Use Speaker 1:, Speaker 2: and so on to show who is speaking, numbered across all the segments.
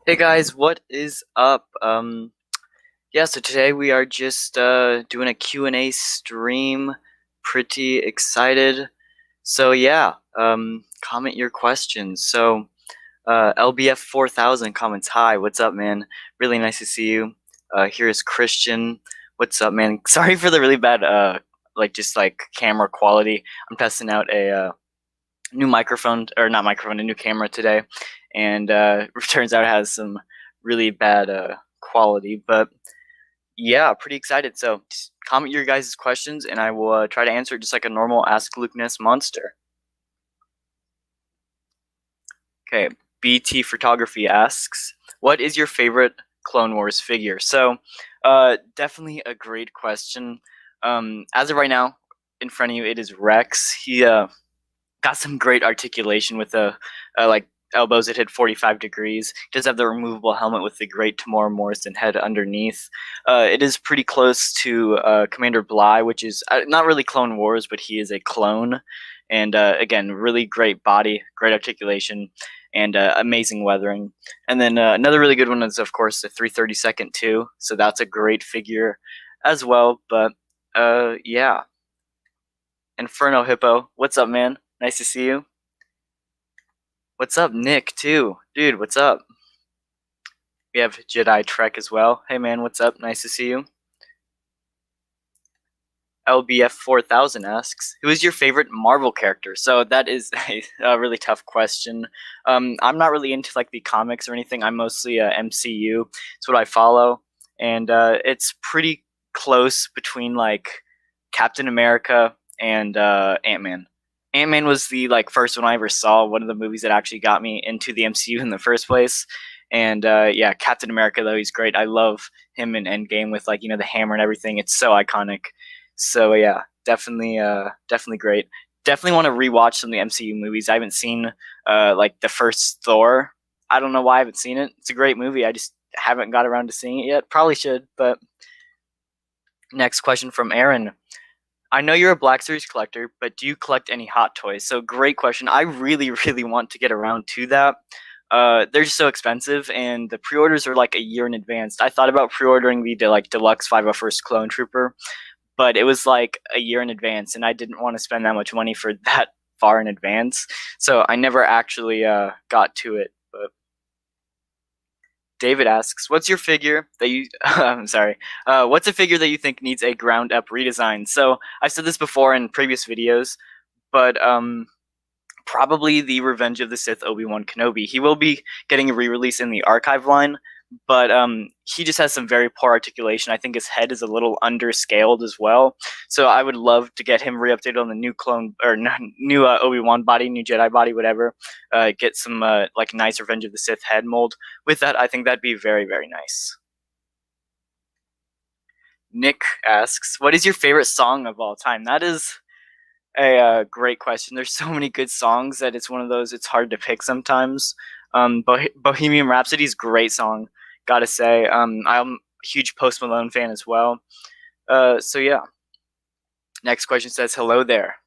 Speaker 1: Hey guys, what is up? Yeah, so today we are just doing a Q&A stream. Pretty excited. So yeah, comment your questions. So LBF 4000 comments, "Hi, what's up, man? Really nice to see you." Here's Christian. "What's up, man? Sorry for the really bad just camera quality. I'm testing out a new microphone, or not microphone, a new camera today, and turns out it has some really bad quality. But yeah, pretty excited. So just comment your guys' questions, and I will try to answer it just like a normal Ask Lukenessmonster. Okay, BT Photography asks, "What is your favorite Clone Wars figure?" So, definitely a great question. As of right now, in front of you, it is Rex. He got some great articulation with the like elbows that hit 45 degrees. He does have the removable helmet with the great Tamora Morrison head underneath. It is pretty close to Commander Bly, which is not really Clone Wars, but he is a clone. And again, really great body, great articulation, and amazing weathering. And then another really good one is, of course, the 332nd too. So that's a great figure as well. But yeah, Inferno Hippo, what's up, man? Nice to see you. What's up, Nick, too? Dude, what's up? We have Jedi Trek as well. Hey, man, what's up? Nice to see you. LBF 4000 asks, "Who is your favorite Marvel character?" So that is a really tough question. I'm not really into like the comics or anything. I'm mostly MCU. It's what I follow, and it's pretty close between like Captain America and Ant-Man. Ant-Man was the like first one I ever saw. One of the movies that actually got me into the MCU in the first place. And yeah, Captain America though, he's great. I love him in Endgame with like the hammer and everything. It's so iconic. So yeah, definitely great. Definitely want to rewatch some of the MCU movies. I haven't seen like the first Thor. I don't know why I haven't seen it. It's a great movie. I just haven't got around to seeing it yet. Probably should. But next question from Aaron. "I know you're a Black Series collector, but do you collect any Hot Toys?" So great question. I really, really want to get around to that. They're just so expensive, and the pre-orders are like a year in advance. I thought about pre-ordering the deluxe 501st Clone Trooper, but it was like a year in advance, and I didn't want to spend that much money for that far in advance. So I never actually got to it. But David asks, "What's your figure that you?" I'm sorry. What's a figure that you think needs a ground up redesign? So I've said this before in previous videos, but probably the Revenge of the Sith Obi-Wan Kenobi. He will be getting a re-release in the archive line, but he just has some very poor articulation. I think his head is a little underscaled as well. So I would love to get him re-updated on the new clone or new Obi-Wan body, new Jedi body, whatever. Get some like nice Revenge of the Sith head mold. With that, I think that'd be very, very nice. Nick asks, "What is your favorite song of all time?" That is a great question. There's so many good songs that it's one of those, it's hard to pick sometimes. Bohemian Rhapsody's great song, gotta say. I'm a huge Post Malone fan as well. So yeah. Next question says, "Hello there,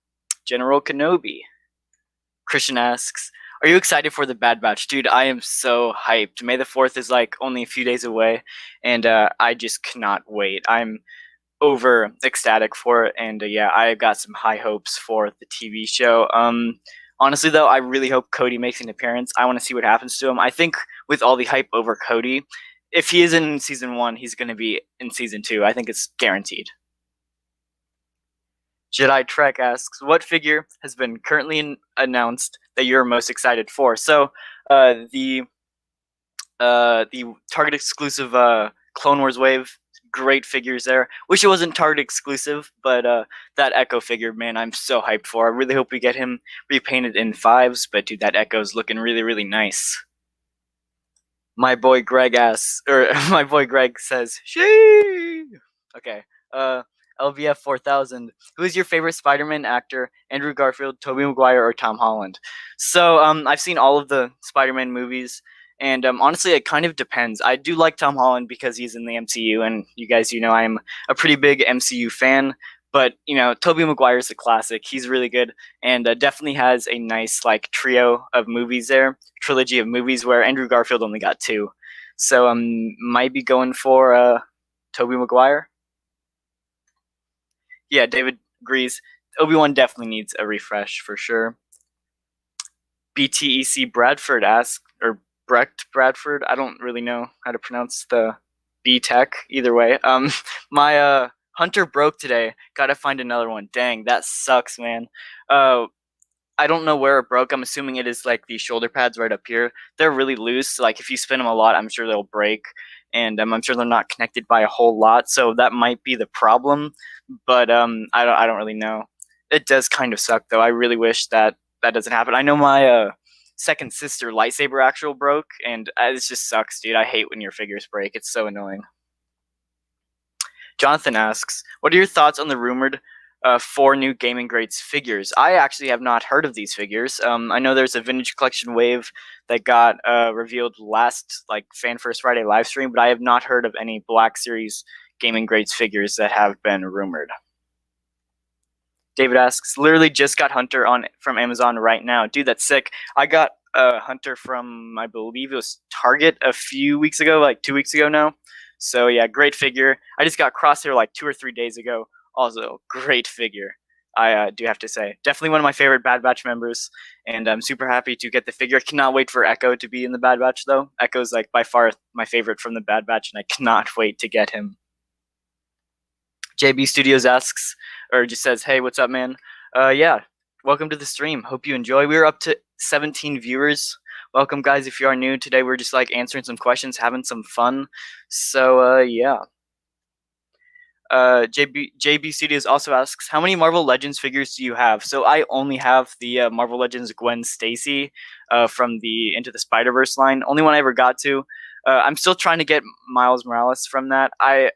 Speaker 1: General Kenobi." Christian asks, "Are you excited for the Bad Batch?" Dude, I am so hyped. May the 4th is like only a few days away, and I just cannot wait. I'm over ecstatic for it, and yeah, I got some high hopes for the TV show. Honestly though, I really hope Cody makes an appearance. I want to see what happens to him. I think with all the hype over Cody, if he isn't in season 1, he's going to be in season 2. I think it's guaranteed. Jedi Trek asks, "What figure has been currently announced that you're most excited for?" So the Target exclusive Clone Wars wave, great figures there. Wish it wasn't Target exclusive, but that Echo figure, man, I'm so hyped for. I really hope we get him repainted in 5s, but dude, that Echo's looking really, really nice. My boy Greg asks, or my boy Greg says, "She." Okay. LVF 4000. "Who is your favorite Spider-Man actor? Andrew Garfield, Tobey Maguire, or Tom Holland?" So I've seen all of the Spider-Man movies, and honestly, it kind of depends. I do like Tom Holland because he's in the MCU, and you guys, I'm a pretty big MCU fan. But Tobey Maguire is a classic. He's really good, and definitely has a nice like trio of movies there, trilogy of movies where Andrew Garfield only got 2. So might be going for Tobey Maguire. Yeah, David agrees. Obi-Wan definitely needs a refresh for sure. BTEC Bradford asks, or Brecht Bradford. I don't really know how to pronounce the B Tech. Either way, my Hunter broke today. Gotta find another one. Dang, that sucks, man. I don't know where it broke. I'm assuming it is like the shoulder pads right up here. They're really loose. So, like if you spin them a lot, I'm sure they'll break, and I'm sure they're not connected by a whole lot. So that might be the problem. But I don't really know. It does kind of suck though. I really wish that that doesn't happen. I know my second sister lightsaber actual broke, and it just sucks, dude. I hate when your figures break. It's so annoying. Jonathan asks, "What are your thoughts on the rumored 4 new Gaming Greats figures?" I actually have not heard of these figures. I know there's a Vintage Collection wave that got revealed last like Fan First Friday live stream, but I have not heard of any Black Series Gaming Greats figures that have been rumored. David asks, "Literally just got Hunter on from Amazon right now, dude. That's sick. I got Hunter from I believe it was Target a few weeks ago, like 2 weeks ago now. So yeah, great figure. I just got Crosshair like 2 or 3 days ago. Also, great figure. I do have to say, definitely one of my favorite Bad Batch members, and I'm super happy to get the figure. I cannot wait for Echo to be in the Bad Batch, though. Echo's like by far my favorite from the Bad Batch, and I cannot wait to get him. JB Studios asks, or just says, "Hey, what's up, man? Yeah, welcome to the stream. Hope you enjoy. We're up to 17 viewers. Welcome, guys. If you are new today, we're just like answering some questions, having some fun. So, yeah." JB Studios also asks, "How many Marvel Legends figures do you have?" So I only have the Marvel Legends Gwen Stacy from the Into the Spider-Verse line. Only one I ever got to. I'm still trying to get Miles Morales from that.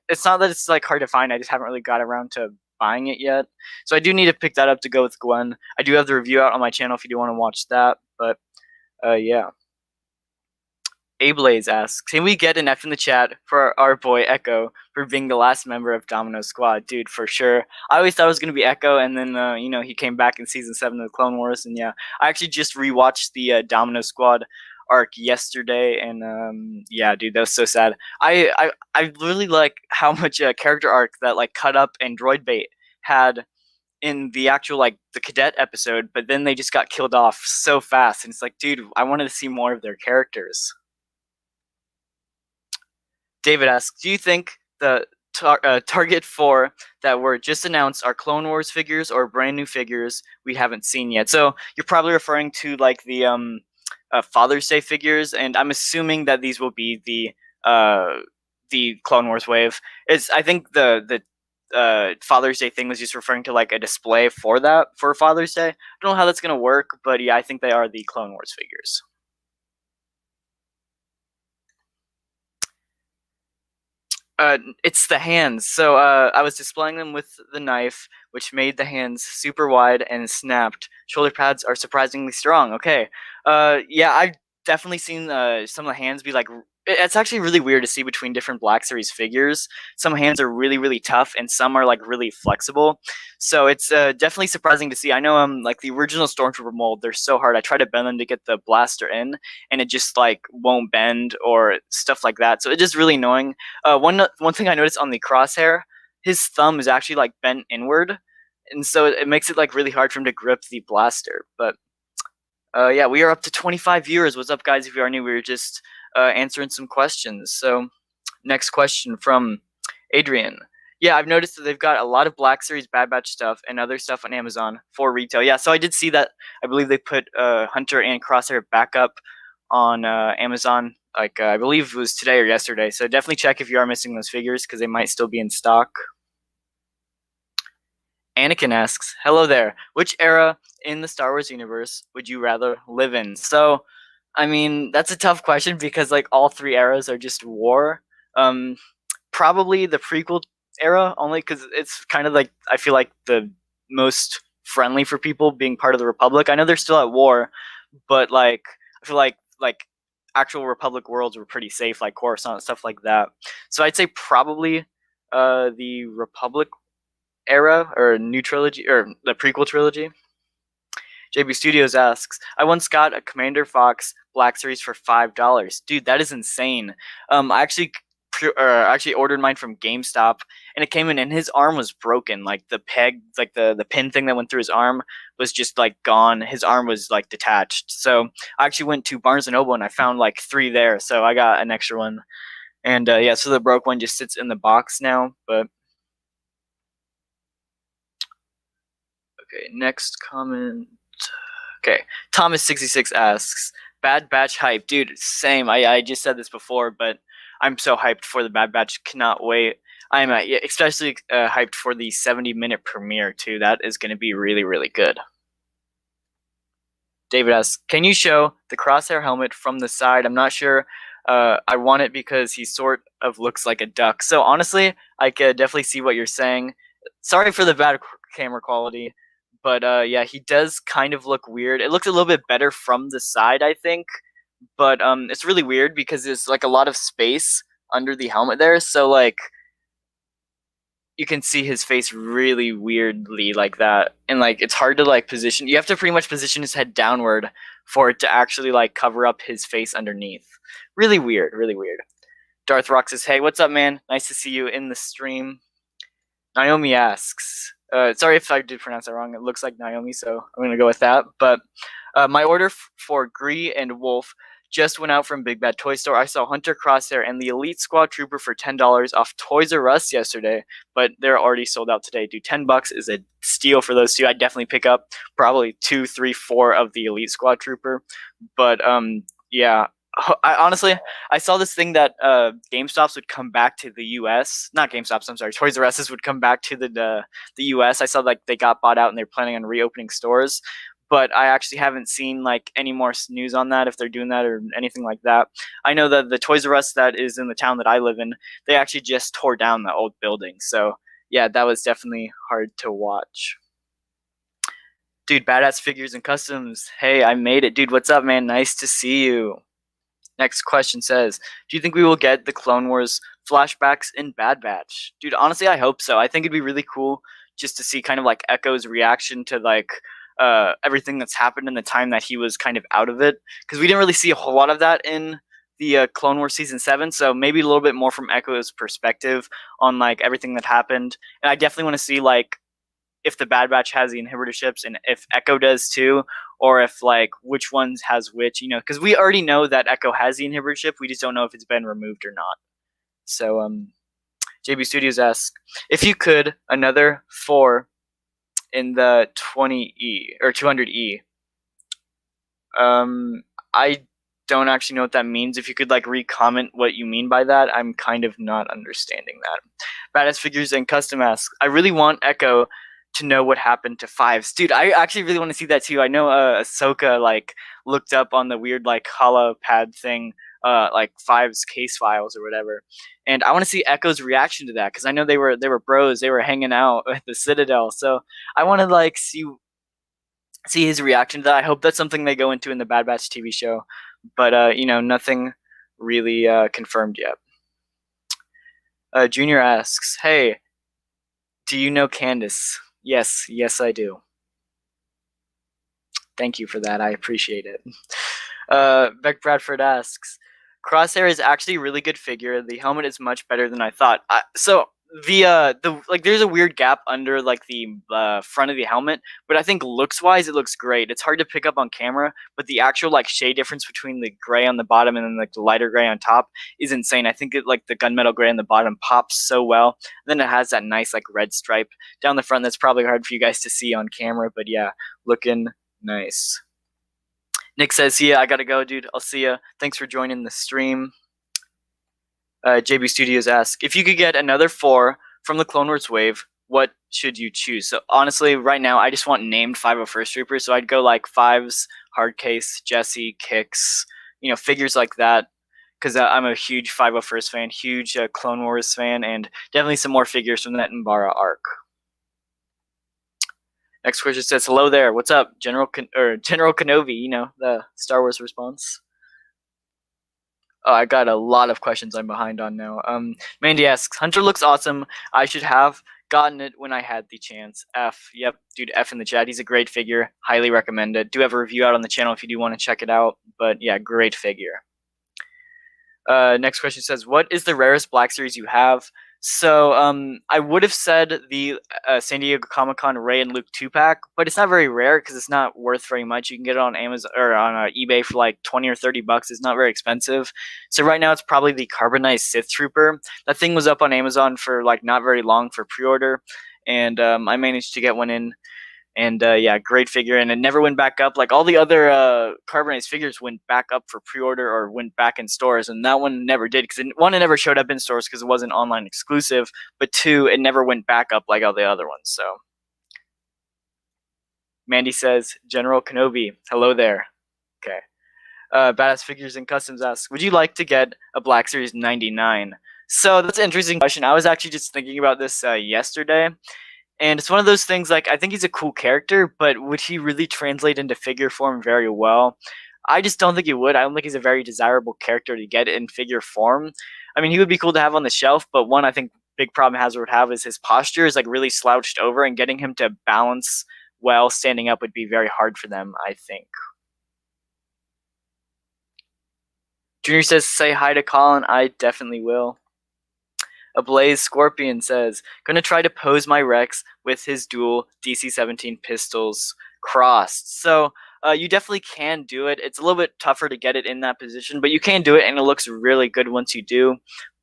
Speaker 1: It's not that it's like hard to find. I just haven't really got around to buying it yet. So I do need to pick that up to go with Gwen. I do have the review out on my channel if you do want to watch that. But yeah. Ablaze asks, "Can we get an F in the chat for our boy Echo for being the last member of Domino Squad?" Dude, for sure. I always thought it was going to be Echo, and then, he came back in Season 7 of the Clone Wars, and yeah. I actually just rewatched the Domino Squad arc yesterday, and yeah, dude, that was so sad. I really like how much character arc that, like, Cut Up and Droid Bait had in the actual, like, the cadet episode, but then they just got killed off so fast, and it's like, dude, I wanted to see more of their characters. David asks, "Do you think the Target 4 that were just announced are Clone Wars figures or brand new figures we haven't seen yet?" So you're probably referring to like the Father's Day figures, and I'm assuming that these will be the Clone Wars wave. I think the Father's Day thing was just referring to like a display for that for Father's Day. I don't know how that's gonna work, but yeah, I think they are the Clone Wars figures. It's the hands. So I was displaying them with the knife, which made the hands super wide and snapped. Shoulder pads are surprisingly strong. Okay. Yeah, I've definitely seen some of the hands be like. It's actually really weird to see between different Black Series figures. Some hands are really, really tough, and some are like really flexible. So it's definitely surprising to see. I know like the original Stormtrooper mold, they're so hard. I try to bend them to get the blaster in, and it just like won't bend or stuff like that. So it's just really annoying. One thing I noticed on the Crosshair, his thumb is actually like bent inward, and so it makes it like really hard for him to grip the blaster. But yeah, we are up to 25 viewers. What's up, guys? If you are new, we were just answering some questions. So next question from Adrian. "Yeah, I've noticed that they've got a lot of Black Series Bad Batch stuff and other stuff on Amazon for retail." Yeah, so I did see that. I believe they put Hunter and Crosshair back up on Amazon. Like I believe it was today or yesterday. So definitely check if you are missing those figures because they might still be in stock. Anakin asks, "Hello there. Which era in the Star Wars universe would you rather live in?" So, I mean, that's a tough question because like all 3 eras are just war. Probably the prequel era, only because it's kind of like I feel like the most friendly for people being part of the Republic. I know they're still at war, but like I feel like actual Republic worlds were pretty safe, like Coruscant and stuff like that. So I'd say probably the Republic era or new trilogy or the prequel trilogy. JB Studios asks, I once got a Commander Fox Black Series for $5. Dude, that is insane. I actually ordered mine from GameStop, and it came in, and his arm was broken. Like the peg, like the pin thing that went through his arm was just like gone. His arm was like detached. So I actually went to Barnes and Noble, and I found like 3 there. So I got an extra one, and yeah, so the broke one just sits in the box now. But okay, next comment. Okay, Thomas66 asks, Bad Batch hype. Dude, same. I just said this before, but I'm so hyped for the Bad Batch. Cannot wait. I'm especially hyped for the 70-minute premiere, too. That is going to be really, really good. David asks, can you show the Crosshair helmet from the side? I'm not sure. I want it because he sort of looks like a duck. So honestly, I could definitely see what you're saying. Sorry for the bad camera quality. But yeah, he does kind of look weird. It looks a little bit better from the side, I think. But it's really weird because there's like a lot of space under the helmet there. So like you can see his face really weirdly like that. And like it's hard to like position. You have to pretty much position his head downward for it to actually like cover up his face underneath. Really weird, really weird. Darth Rock says, hey, what's up, man? Nice to see you in the stream. Naomi asks, sorry if I did pronounce that wrong. It looks like Naomi, so I'm going to go with that. But my order for Gree and Wolf just went out from Big Bad Toy Store. I saw Hunter Crosshair and the Elite Squad Trooper for $10 off Toys R Us yesterday, but they're already sold out today. Dude, $10 is a steal for those two. I'd definitely pick up probably 2, 3, 4 of the Elite Squad Trooper. But yeah. I saw this thing that GameStops would come back to the U.S. Not GameStops, I'm sorry. Toys R Us would come back to the U.S. I saw like they got bought out and they're planning on reopening stores, but I actually haven't seen like any more news on that if they're doing that or anything like that. I know that the Toys R Us that is in the town that I live in, they actually just tore down the old building. So yeah, that was definitely hard to watch. Dude, Badass Figures and Customs. Hey, I made it. Dude, what's up, man? Nice to see you. Next question says, do you think we will get the Clone Wars flashbacks in Bad Batch? Dude, honestly, I hope so. I think it'd be really cool just to see kind of like Echo's reaction to like everything that's happened in the time that he was kind of out of it. Because we didn't really see a whole lot of that in the Clone Wars Season 7, so maybe a little bit more from Echo's perspective on like everything that happened. And I definitely want to see like if the Bad Batch has the inhibitor ships and if Echo does too, or if like which ones has which, you know, because we already know that Echo has the inhibitor ship, we just don't know if it's been removed or not. So JB Studios asks, if you could another 4 in the 20E or 200E. I don't actually know what that means. If you could like re-comment what you mean by that, I'm kind of not understanding that. Badass Figures and Custom asks, I really want Echo to know what happened to Fives. Dude, I actually really want to see that too. I know Ahsoka like looked up on the weird like holopad thing, like Fives case files or whatever. And I want to see Echo's reaction to that because I know they were bros, they were hanging out at the Citadel. So I want to like see his reaction to that. I hope that's something they go into in the Bad Batch TV show. But you know, nothing really confirmed yet. Junior asks, hey, do you know Candace? Yes, I do. Thank you for that. I appreciate it. Beck Bradford asks, Crosshair is actually a really good figure. The helmet is much better than I thought. So the like there's a weird gap under like the front of the helmet, but I think looks wise it looks great. It's hard to pick up on camera, but the actual like shade difference between the gray on the bottom and then like the lighter gray on top is insane. I think it like the gunmetal gray on the bottom pops so well. Then it has that nice like red stripe down the front that's probably hard for you guys to see on camera, but yeah, looking nice. Nick says, yeah, I gotta go, dude. I'll see ya. Thanks for joining the stream. JB Studios asks, if you could get another 4 from the Clone Wars wave, what should you choose? So honestly, right now, I just want named 501st Troopers. So I'd go like Fives, Hardcase, Jesse, Kix, you know, figures like that. Because I'm a huge 501st fan, huge Clone Wars fan, and definitely some more figures from that Umbara arc. Next question says, hello there. What's up, General Kenobi, you know, the Star Wars response. Oh, I got a lot of questions I'm behind on now. Mandy asks, Hunter looks awesome. I should have gotten it when I had the chance. F. Yep, dude, F in the chat. He's a great figure. Highly recommend it. Do have a review out on the channel if you do want to check it out. But yeah, great figure. Next question says, what is the rarest Black Series you have? So I would have said the San Diego Comic-Con Ray and Luke 2-pack, but it's not very rare because it's not worth very much. You can get it on Amazon or on eBay for like 20 or 30 bucks. It's not very expensive. So right now it's probably the carbonized Sith Trooper. That thing was up on Amazon for like not very long for pre-order, and I managed to get one in. And yeah, great figure, and it never went back up. Like all the other carbonized figures went back up for pre-order or went back in stores, and that one never did. Because one, it never showed up in stores because it wasn't online exclusive. But two, it never went back up like all the other ones. So, Mandy says, General Kenobi, hello there. Okay. Badass Figures and Customs asks, would you like to get a Black Series 99? So that's an interesting question. I was actually just thinking about this yesterday. And it's one of those things, like, I think he's a cool character, but would he really translate into figure form very well? I just don't think he would. I don't think he's a very desirable character to get in figure form. I mean, he would be cool to have on the shelf, but one I think big problem Hasbro would have is his posture is like really slouched over, and getting him to balance well standing up would be very hard for them, I think. Junior says, say hi to Colin. I definitely will. Ablaze Scorpion says, gonna try to pose my Rex with his dual DC-17 pistols crossed. So you definitely can do it. It's a little bit tougher to get it in that position, but you can do it, and it looks really good once you do.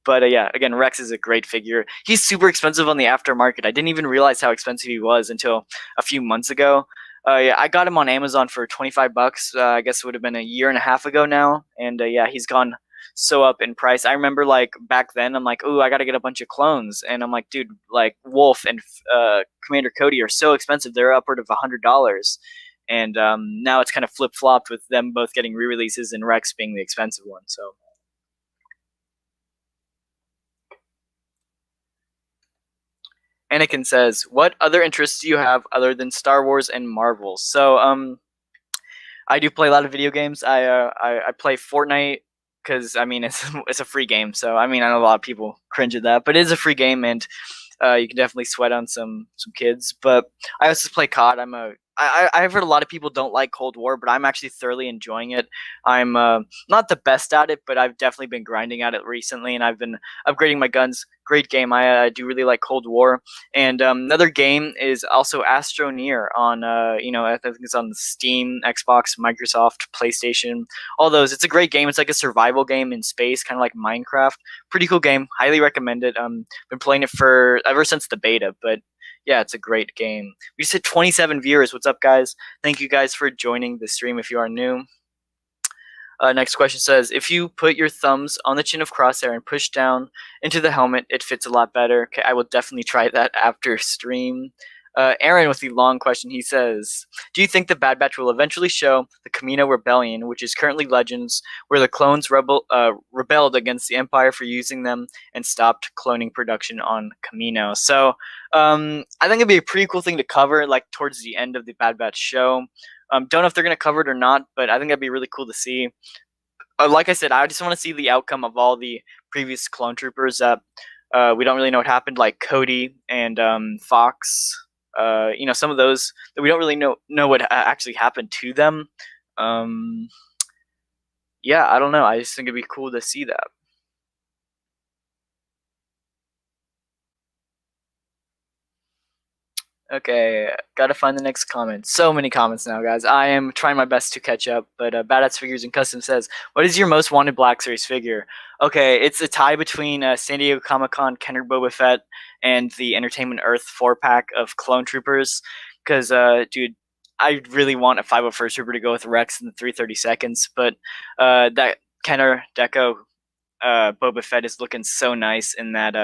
Speaker 1: But yeah, again, Rex is a great figure. He's super expensive on the aftermarket. I didn't even realize how expensive he was until a few months ago. Yeah, I got him on Amazon for 25 bucks. I guess it would have been a year and a half ago now. And yeah, he's gone so up in price. I remember like back then, I'm like, ooh, I got to get a bunch of clones. And I'm like, dude, like Wolf and Commander Cody are so expensive. They're upward of $100. And now it's kind of flip-flopped with them both getting re-releases and Rex being the expensive one. So Anakin says, what other interests do you have other than Star Wars and Marvel? So I do play a lot of video games. I play Fortnite because I mean it's a free game. So I mean I know a lot of people cringe at that, but it is a free game, and you can definitely sweat on some kids. But I also play COD. I've heard a lot of people don't like Cold War, but I'm actually thoroughly enjoying it. I'm not the best at it, but I've definitely been grinding at it recently, and I've been upgrading my guns. Great game. I do really like Cold War. And another game is also Astroneer on, I think it's on Steam, Xbox, Microsoft, PlayStation, all those. It's a great game. It's like a survival game in space, kind of like Minecraft. Pretty cool game. Highly recommend it. Been playing it for ever since the beta, but yeah, it's a great game. We just hit 27 viewers. What's up, guys? Thank you guys for joining the stream if you are new. Next question says, if you put your thumbs on the chin of Crosshair and push down into the helmet, it fits a lot better. Okay, I will definitely try that after stream. Aaron with the long question, he says, do you think the Bad Batch will eventually show the Camino Rebellion, which is currently Legends, where the clones rebelled against the Empire for using them and stopped cloning production on Camino? So I think it'd be a pretty cool thing to cover, like towards the end of the Bad Batch show. Don't know if they're going to cover it or not, but I think that'd be really cool to see. Like I said, I just want to see the outcome of all the previous clone troopers that we don't really know what happened, like Cody and Fox. Some of those that we don't really know what actually happened to them. Yeah, I don't know. I just think it'd be cool to see that. Okay, gotta find the next comment. So many comments now, guys. I am trying my best to catch up, but Badass Figures and Custom says, what is your most wanted Black Series figure? Okay, it's a tie between San Diego Comic-Con Kenner Boba Fett and the Entertainment Earth 4-pack of Clone Troopers, because, dude, I really want a 501st Trooper to go with Rex in the 332nds, but that Kenner Deco Boba Fett is looking so nice in that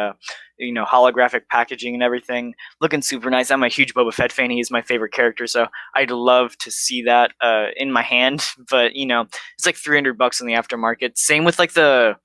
Speaker 1: holographic packaging and everything, looking super nice. I'm a huge Boba Fett fan. He is my favorite character, so I'd love to see that in my hand. But it's like $300 in the aftermarket. Same with like the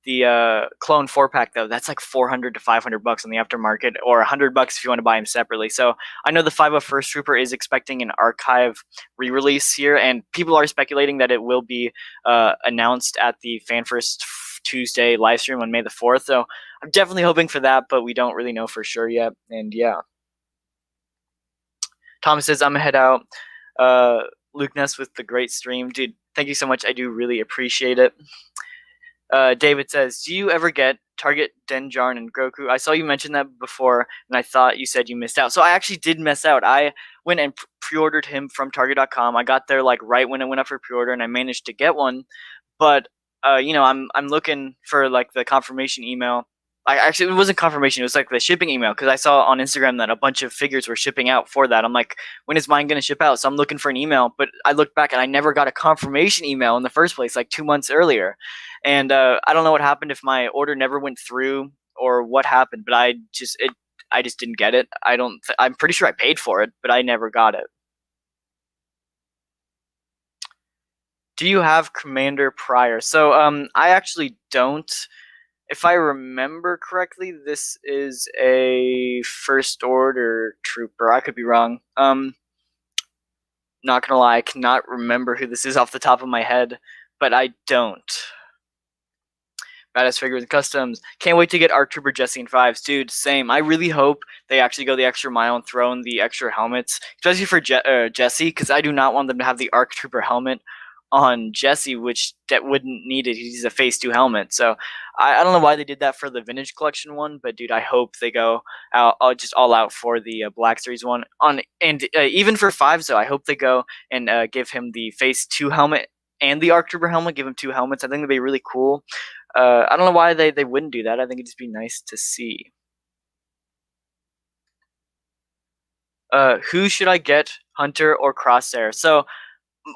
Speaker 1: Clone 4-pack though. That's like $400 to $500 on the aftermarket, or $100 if you want to buy them separately. So I know the 501st Trooper is expecting an archive re-release here, and people are speculating that it will be announced at the FanFirst Tuesday live stream on May the 4th. So I'm definitely hoping for that, but we don't really know for sure yet. And yeah, Thomas says I'm gonna head out. Luke Ness with the great stream, dude. Thank you so much. I do really appreciate it. David says, do you ever get Target Denjarn and Goku? I saw you mention that before, and I thought you said you missed out. So I actually did miss out. I went and pre-ordered him from Target.com. I got there like right when it went up for pre-order, and I managed to get one. But I'm looking for like the confirmation email. I actually it wasn't confirmation. It was like the shipping email because I saw on Instagram that a bunch of figures were shipping out for that. I'm like, when is mine gonna ship out? So I'm looking for an email, but I looked back and I never got a confirmation email in the first place, like 2 months earlier. And I don't know what happened if my order never went through or what happened, but I just didn't get it. I'm pretty sure I paid for it, but I never got it. Do you have Commander Pryor? So I actually don't. If I remember correctly, this is a First Order trooper. I could be wrong. Not gonna lie, I cannot remember who this is off the top of my head, but I don't. Badass figures and customs. Can't wait to get ARC Trooper Jesse and Fives. Dude, same. I really hope they actually go the extra mile and throw in the extra helmets, especially for Jesse, because I do not want them to have the ARC Trooper helmet on Jesse, which that wouldn't need it. He's a Phase 2 helmet. So I don't know why they did that for the Vintage Collection one, but dude, I hope they go out just all out for the Black Series one. And even for Fives, though, I hope they go and give him the Phase 2 helmet and the ARC Trooper helmet, give him 2 helmets. I think that'd be really cool. I don't know why they wouldn't do that. I think it'd just be nice to see. Who should I get, Hunter or Crosshair? So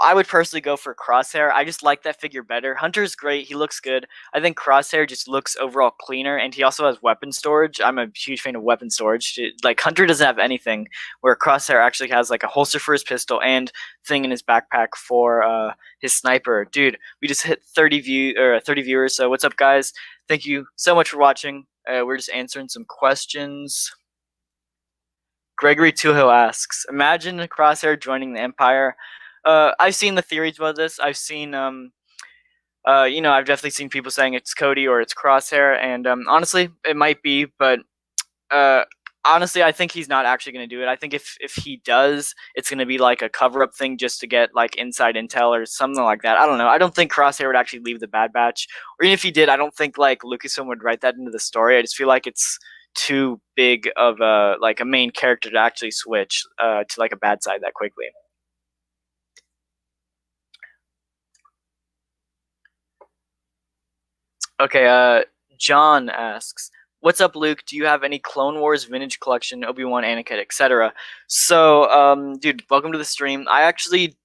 Speaker 1: I would personally go for Crosshair. I just like that figure better. Hunter's great. He looks good. I think Crosshair just looks overall cleaner, and he also has weapon storage. I'm a huge fan of weapon storage. Like, Hunter doesn't have anything, where Crosshair actually has, like, a holster for his pistol and thing in his backpack for his sniper. Dude, we just hit 30 viewers, so what's up, guys? Thank you so much for watching. We're just answering some questions. Gregory Tuho asks, imagine Crosshair joining the Empire. I've seen the theories about this. I've seen, I've definitely seen people saying it's Cody or it's Crosshair, and honestly, it might be, but honestly, I think he's not actually going to do it. I think if he does, it's going to be like a cover-up thing just to get like inside intel or something like that. I don't know. I don't think Crosshair would actually leave the Bad Batch, or even if he did, I don't think like Lucasfilm would write that into the story. I just feel like it's too big of a main character to actually switch to like a bad side that quickly. Okay, John asks, what's up, Luke? Do you have any Clone Wars vintage collection, Obi-Wan, Anakin, etc.? So, dude, welcome to the stream. I actually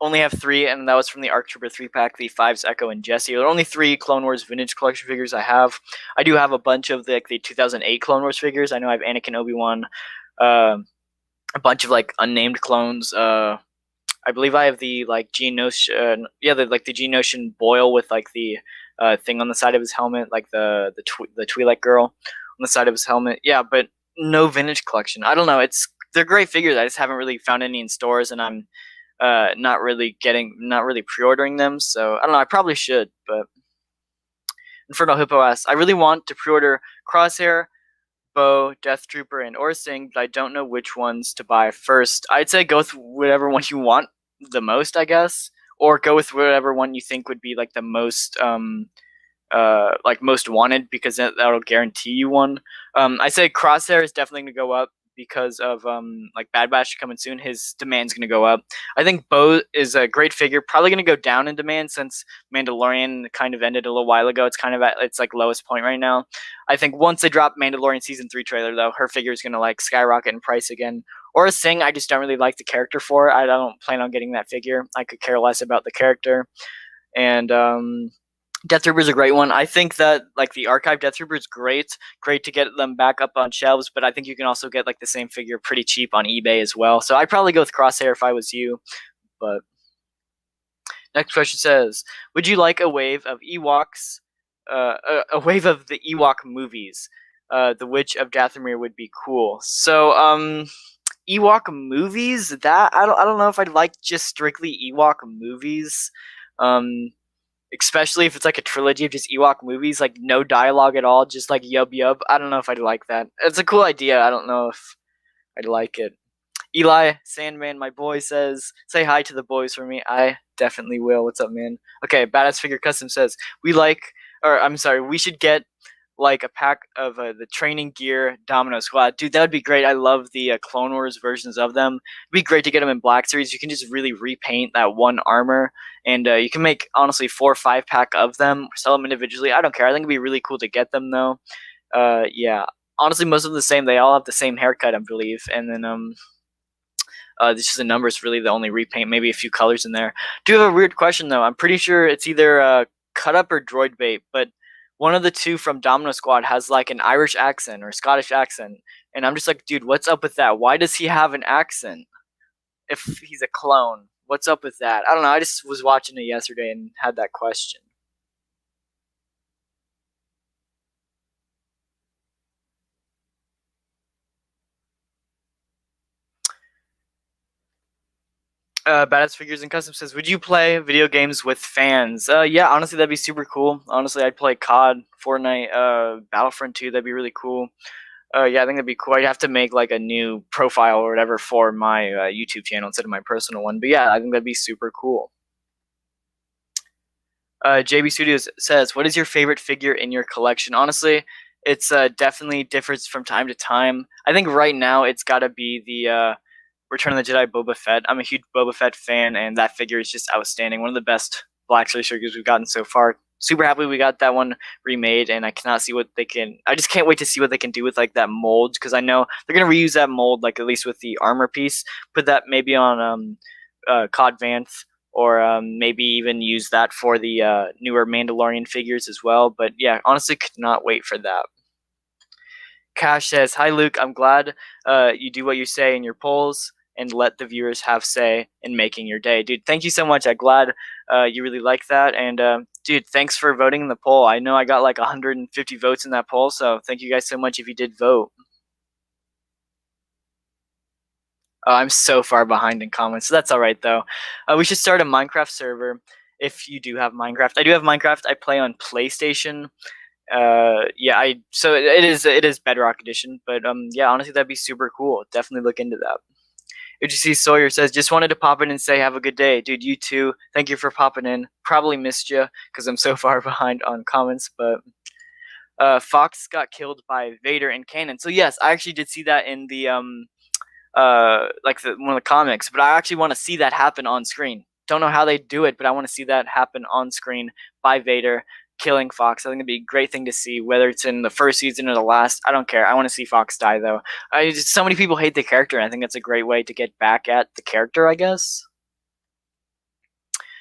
Speaker 1: only have 3, and that was from the ARC Trooper 3-pack, the Fives, Echo, and Jesse. There are only 3 Clone Wars vintage collection figures I have. I do have a bunch of the 2008 Clone Wars figures. I know I have Anakin, Obi-Wan, a bunch of like unnamed clones. I believe I have the like Geonosian, the Geonosian Boyle with like the thing on the side of his helmet, like the Twi'lek girl on the side of his helmet. Yeah, but no vintage collection. I don't know. They're great figures. I just haven't really found any in stores, and I'm not really pre-ordering them. So I don't know. I probably should, but Inferno Hippo asks, I really want to pre-order Crosshair, Bo, Death Trooper, and Orsing, but I don't know which ones to buy first. I'd say go with whatever one you want the most, I guess, or go with whatever one you think would be like the most most wanted, because that'll guarantee you one. I say Crosshair is definitely gonna go up because of like Bad Batch coming soon. His demand's gonna go up. I think Bo is a great figure, probably gonna go down in demand since Mandalorian kind of ended a little while ago. It's kind of at its like lowest point right now. I think once they drop Mandalorian season 3 trailer, though, her figure is gonna like skyrocket in price again. Or a Sing, I just don't really like the character for. I don't plan on getting that figure. I could care less about the character. And Death Trooper is a great one. I think that like the archive Death Trooper is great to get them back up on shelves, but I think you can also get like the same figure pretty cheap on eBay as well. So I'd probably go with Crosshair if I was you. But next question says, would you like a wave of Ewoks, a wave of the Ewok movies? The Witch of Dathomir would be cool. So Ewok movies, that I don't know if I'd like just strictly Ewok movies. especially if it's like a trilogy of just Ewok movies, like no dialogue at all, just like yub yub. I don't know if I'd like that. It's a cool idea. I don't know if I'd like it. Eli Sandman, my boy, says, "Say hi to the boys for me." I definitely will. What's up, man? Okay, Badass Figure Custom says, "We like, or I'm sorry, we should get like a pack of the training gear Domino Squad, dude. That would be great. I love the Clone Wars versions of them. It'd be great to get them in Black Series. You can just really repaint that one armor, and you can make honestly 4 or 5 pack of them, sell them individually. I don't care. I think it'd be really cool to get them though. Yeah, honestly, most of them the same. They all have the same haircut, I believe, and then this is the numbers really the only repaint, maybe a few colors in there. Do have a weird question though. I'm pretty sure it's either cut up or droid bait, but one of the two from Domino Squad has like an Irish accent or Scottish accent, and I'm just like, dude, what's up with that? Why does he have an accent if he's a clone? What's up with that? I don't know. I just was watching it yesterday and had that question. Badass Figures and Custom says, "Would you play video games with fans?" Yeah, honestly, that'd be super cool. Honestly, I'd play COD, Fortnite, Battlefront 2. That'd be really cool. Yeah, I think that'd be cool. I'd have to make like a new profile or whatever for my YouTube channel instead of my personal one. But yeah, I think that'd be super cool. JB Studios says, "What is your favorite figure in your collection?" Honestly, it's definitely differs from time to time. I think right now it's got to be the Return of the Jedi Boba Fett. I'm a huge Boba Fett fan, and that figure is just outstanding. One of the best Black Series figures we've gotten so far. Super happy we got that one remade, and I cannot see what they can. I just can't wait to see what they can do with like that mold, because I know they're gonna reuse that mold, like at least with the armor piece. Put that maybe on COD Vanth, or maybe even use that for the newer Mandalorian figures as well. But yeah, honestly, could not wait for that. Cash says, "Hi Luke, I'm glad you do what you say in your polls and let the viewers have say in making your day." Dude, thank you so much. I'm glad you really like that. And dude, thanks for voting in the poll. I know I got like 150 votes in that poll, so thank you guys so much if you did vote. I'm so far behind in comments, so that's all right though. We should start a Minecraft server if you do have Minecraft. I do have Minecraft. I play on PlayStation. Yeah, it is Bedrock Edition, but yeah, honestly, that'd be super cool. Definitely look into that. UGC Sawyer says, "Just wanted to pop in and say have a good day." Dude, you too. Thank you for popping in. Probably missed you because I'm so far behind on comments, but Fox got killed by Vader in canon. So yes, I actually did see that in the like one of the comics, but I actually want to see that happen on screen. Don't know how they do it, but I want to see that happen on screen by Vader killing Fox. I think it'd be a great thing to see, whether it's in the first season or the last. I don't care. I want to see Fox die though. So many people hate the character, and I think that's a great way to get back at the character, I guess.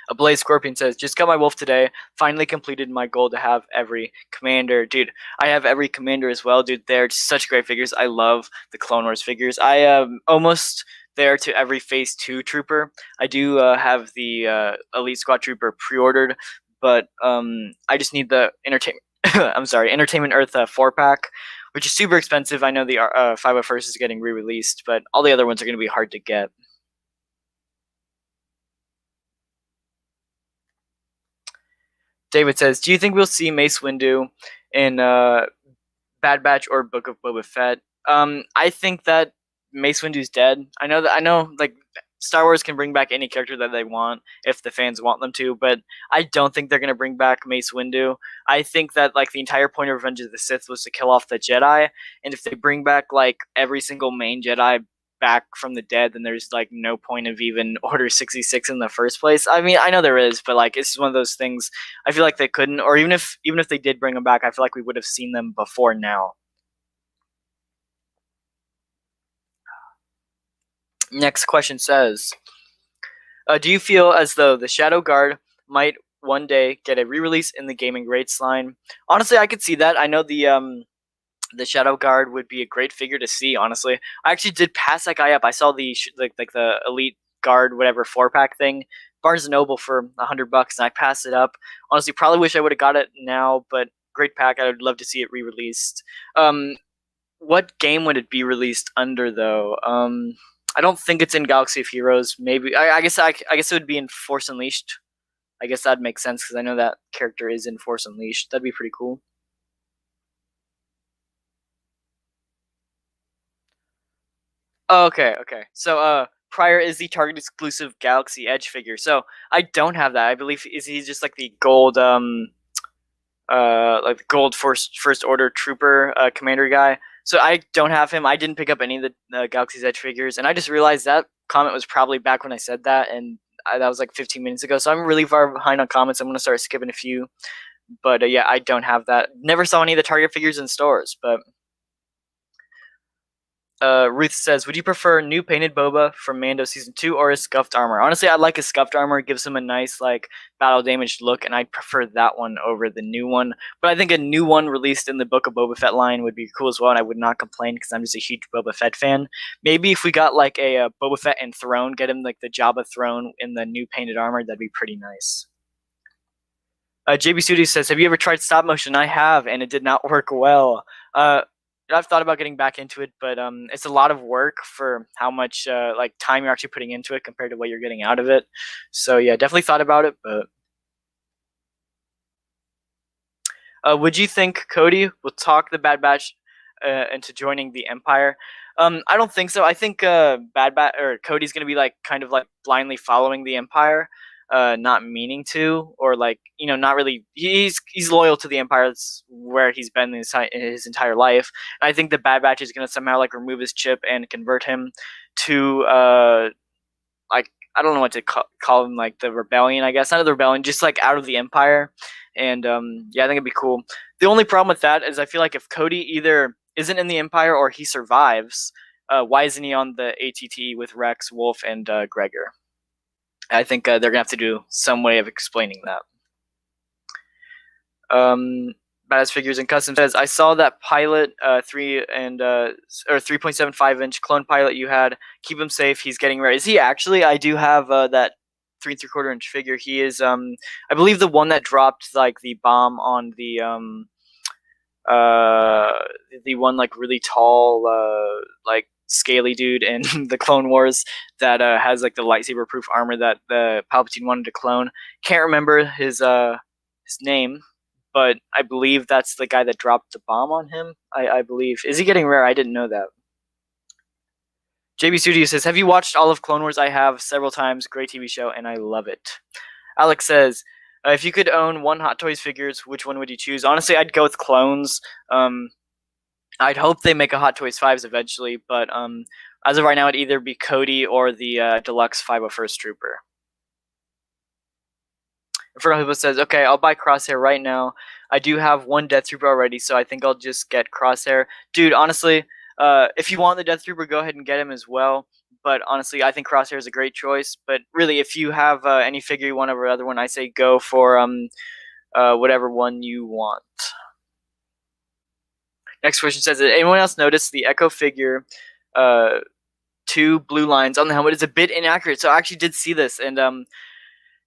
Speaker 1: A Blaze Scorpion says, "Just got my wolf today. Finally completed my goal to have every commander." Dude, I have every commander as well, dude. They're such great figures. I love the Clone Wars figures. I am almost there to every Phase 2 trooper. I do have the Elite Squad Trooper pre-ordered, but I just need the Entertainment I'm sorry, Entertainment Earth 4-pack, which is super expensive. I know the 501st is getting re-released, but all the other ones are going to be hard to get. David says, "Do you think we'll see Mace Windu in Bad Batch or Book of Boba Fett?" I think that Mace Windu's dead. I know like Star Wars can bring back any character that they want if the fans want them to, but I don't think they're gonna bring back Mace Windu. I think that like the entire point of Revenge of the Sith was to kill off the Jedi, and if they bring back like every single main Jedi back from the dead, then there's like no point of even Order 66 in the first place. I mean, I know there is, but like it's just one of those things. I feel like they couldn't, or even if they did bring them back, I feel like we would have seen them before now. Next question says, "Do you feel as though the Shadow Guard might one day get a re-release in the gaming rates line?" Honestly, I could see that. I know the Shadow Guard would be a great figure to see. Honestly, I actually did pass that guy up. I saw the like the Elite Guard whatever 4-pack thing, Barnes and Noble for $100, and I passed it up. Honestly, probably wish I would have got it now, but great pack. I would love to see it re-released. What game would it be released under though? I don't think it's in Galaxy of Heroes. Maybe I guess it would be in Force Unleashed. I guess that'd make sense because I know that character is in Force Unleashed. That'd be pretty cool. Oh, okay, okay. So Prior is the Target exclusive Galaxy Edge figure. So I don't have that. I believe is he just like the gold like the gold first order trooper commander guy. So I don't have him. I didn't pick up any of the Galaxy's Edge figures, and I just realized that comment was probably back when I said that, and that was like 15 minutes ago. So I'm really far behind on comments. I'm gonna start skipping a few, but yeah, I don't have that. Never saw any of the Target figures in stores, but Ruth says, "Would you prefer new painted Boba from Mando season 2 or his scuffed armor?" Honestly, I like his scuffed armor. It gives him a nice like battle damaged look, and I'd prefer that one over the new one. But I think a new one released in the Book of Boba Fett line would be cool as well, and I would not complain because I'm just a huge Boba Fett fan. Maybe if we got like a Boba Fett and Throne, get him like the Jabba throne in the new painted armor, that'd be pretty nice. JB Studio says, "Have you ever tried stop motion?" I have, and it did not work well. I've thought about getting back into it, but it's a lot of work for how much like time you're actually putting into it compared to what you're getting out of it. So yeah, definitely thought about it. But would you think Cody will talk the Bad Batch into joining the Empire? I don't think so. I think Bad Batch or Cody's gonna be like kind of like blindly following the Empire, not meaning to, or like not really. He's loyal to the Empire. That's where he's been his entire life. And I think the Bad Batch is gonna somehow like remove his chip and convert him to like I don't know what to call him, like the rebellion, I guess. Not the rebellion, just like out of the Empire. And yeah, I think it'd be cool. The only problem with that is I feel like if Cody either isn't in the Empire or he survives, why isn't he on the ATT with Rex, Wolf, and Gregor? I think they're gonna have to do some way of explaining that. Badass Figures and Custom says, "I saw that pilot 3.75 inch clone pilot you had. Keep him safe. He's getting ready. Is he actually? I do have that 3.75 inch figure. He is I believe the one that dropped like the bomb on uh the one like really tall like scaly dude in the Clone Wars that has like the lightsaber proof armor that the Palpatine wanted to clone. Can't remember his name, but I believe that's the guy that dropped the bomb on him. I believe. Is he getting rare? I didn't know that. JB Studio says, "Have you watched all of Clone Wars?" I have several times. Great TV show, and I love it. Alex says, "If you could own one Hot Toys figures, which one would you choose?" Honestly, I'd go with clones. I'd hope they make a Hot Toys 5s eventually, but as of right now, it'd either be Cody or the deluxe 501st Trooper. Inferno says, "Okay, I'll buy Crosshair right now. I do have one Death Trooper already, so I think I'll just get Crosshair." Dude, honestly, if you want the Death Trooper, go ahead and get him as well. But honestly, I think Crosshair is a great choice. But really, if you have any figure you want over other one, I say go for whatever one you want. Next question says, "Did anyone else notice the Echo figure, two blue lines on the helmet is a bit inaccurate?" So I actually did see this, and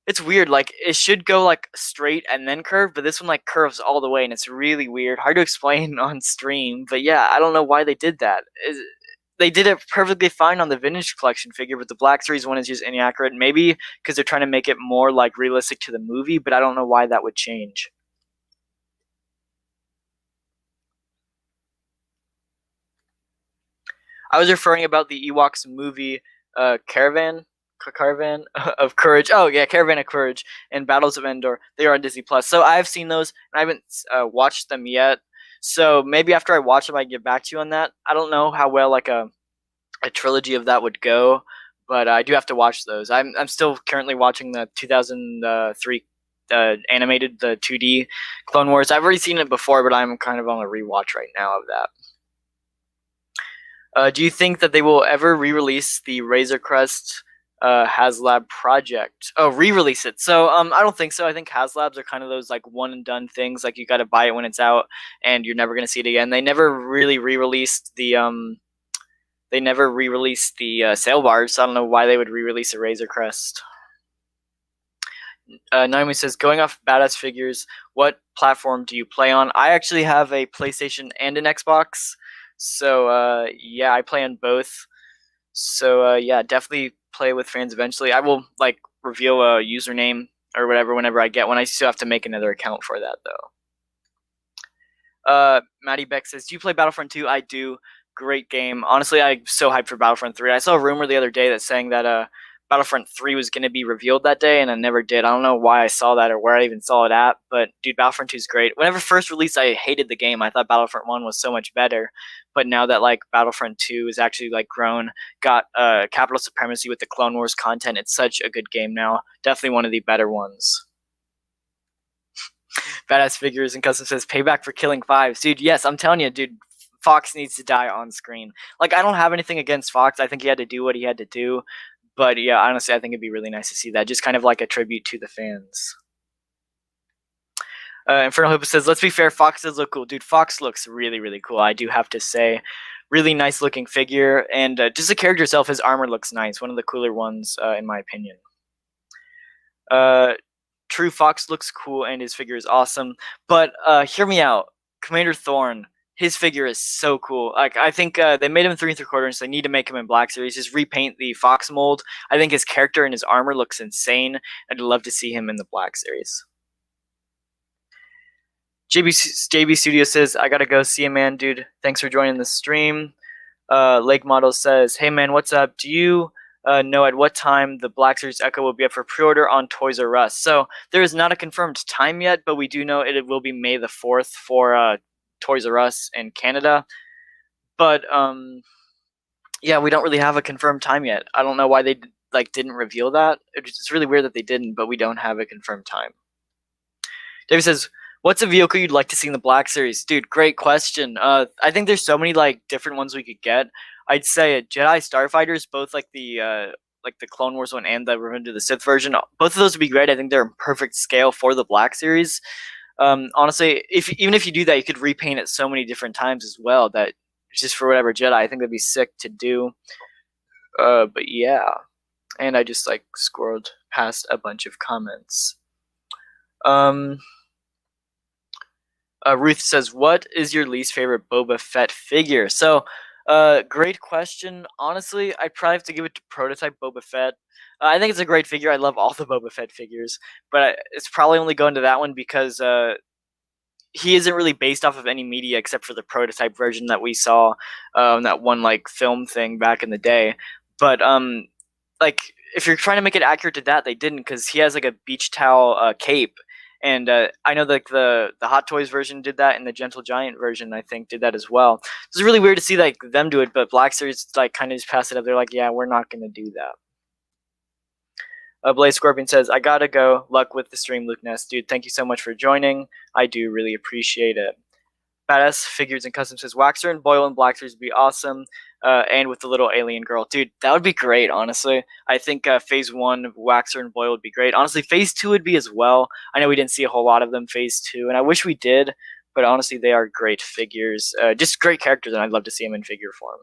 Speaker 1: it's weird. Like it should go like straight and then curve, but this one like curves all the way, and it's really weird. Hard to explain on stream, but yeah, I don't know why they did that. They did it perfectly fine on the vintage collection figure, but the Black Series one is just inaccurate. Maybe because they're trying to make it more like realistic to the movie, but I don't know why that would change. I was referring about the Ewoks movie, Caravan of Courage. Oh yeah, Caravan of Courage and Battles of Endor. They are on Disney Plus. So I've seen those, and I haven't watched them yet. So maybe after I watch them, I get back to you on that. I don't know how well like a trilogy of that would go, but I do have to watch those. I'm still currently watching the 2003 animated, the 2D Clone Wars. I've already seen it before, but I'm kind of on a rewatch right now of that. Do you think that they will ever re-release the Razor Crest HasLab project? Oh, re-release it. So I don't think so. I think HasLabs are kind of those like one and done things. Like you got to buy it when it's out, and you're never gonna see it again. They never really re-released the sail bars. So I don't know why they would re-release a Razor Crest. Naomi says, "Going off badass figures, what platform do you play on?" I actually have a PlayStation and an Xbox. So yeah, I play on both. So yeah, definitely play with fans eventually. I will like reveal a username or whatever whenever I get one. I still have to make another account for that though. Maddie Beck says, "Do you play Battlefront 2?" I do. Great game. Honestly, I'm so hyped for Battlefront 3. I saw a rumor the other day that saying that Battlefront 3 was going to be revealed that day, and I never did. I don't know why I saw that or where I even saw it at, but dude, Battlefront 2 is great. Whenever first released, I hated the game. I thought Battlefront 1 was so much better, but now that like Battlefront 2 is actually like grown, got capital supremacy with the Clone Wars content, it's such a good game now. Definitely one of the better ones. Badass Figures and Custom says, "Payback for killing Fives." Dude, yes, I'm telling you, dude, Fox needs to die on screen. Like, I don't have anything against Fox. I think he had to do what he had to do. But yeah, honestly, I think it'd be really nice to see that. Just kind of like a tribute to the fans. Infernal Hope says, "Let's be fair, Fox does look cool." Dude, Fox looks really, really cool, I do have to say. Really nice looking figure. And just the character itself, his armor looks nice. One of the cooler ones, in my opinion. True, Fox looks cool and his figure is awesome, but hear me out. Commander Thrawn, his figure is so cool. Like, I think they made him 3 3/4 so they need to make him in Black Series. Just repaint the Fox mold. I think his character and his armor looks insane. I'd love to see him in the Black Series. JB Studio says, "I gotta go. See you, man, dude. Thanks for joining the stream." Lake Model says, "Hey, man, what's up? Do you know at what time the Black Series Echo will be up for pre-order on Toys R Us?" So there is not a confirmed time yet, but we do know it will be May the 4th for Toys R Us in Canada. But yeah, we don't really have a confirmed time yet. I don't know why they didn't reveal that. It's really weird that they didn't, but we don't have a confirmed time. David says, "What's a vehicle you'd like to see in the Black Series?" Dude, great question. I think there's so many different ones we could get. I'd say Jedi Starfighters, both like the Clone Wars one and the Revenge of the Sith version. Both of those would be great. I think they're in perfect scale for the Black Series. Honestly, even if you do that, you could repaint it so many different times as well. That just for whatever Jedi, I think that'd be sick to do. But yeah, and I just scrolled past a bunch of comments. Ruth says, "What is your least favorite Boba Fett figure?" So, great question. Honestly, I'd probably have to give it to Prototype Boba Fett. I think it's a great figure. I love all the Boba Fett figures, but it's probably only going to that one because he isn't really based off of any media except for the prototype version that we saw, that one film thing back in the day. But if you're trying to make it accurate to that, they didn't, because he has a beach towel cape. And I know the Hot Toys version did that, and the Gentle Giant version, I think, did that as well. It's really weird to see them do it, but Black Series kind of just pass it up. They're like, yeah, we're not going to do that. Blaze Scorpion says, "I gotta go. Luck with the stream, Luke Ness." Dude, thank you so much for joining. I do really appreciate it. Badass Figures and Custom says, "Waxer and Boyle and Black Series would be awesome. And with the little alien girl." Dude, that would be great, honestly. I think Phase 1 of Waxer and Boyle would be great. Honestly, Phase 2 would be as well. I know we didn't see a whole lot of them Phase 2, and I wish we did, but honestly, they are great figures. Just great characters, and I'd love to see them in figure form.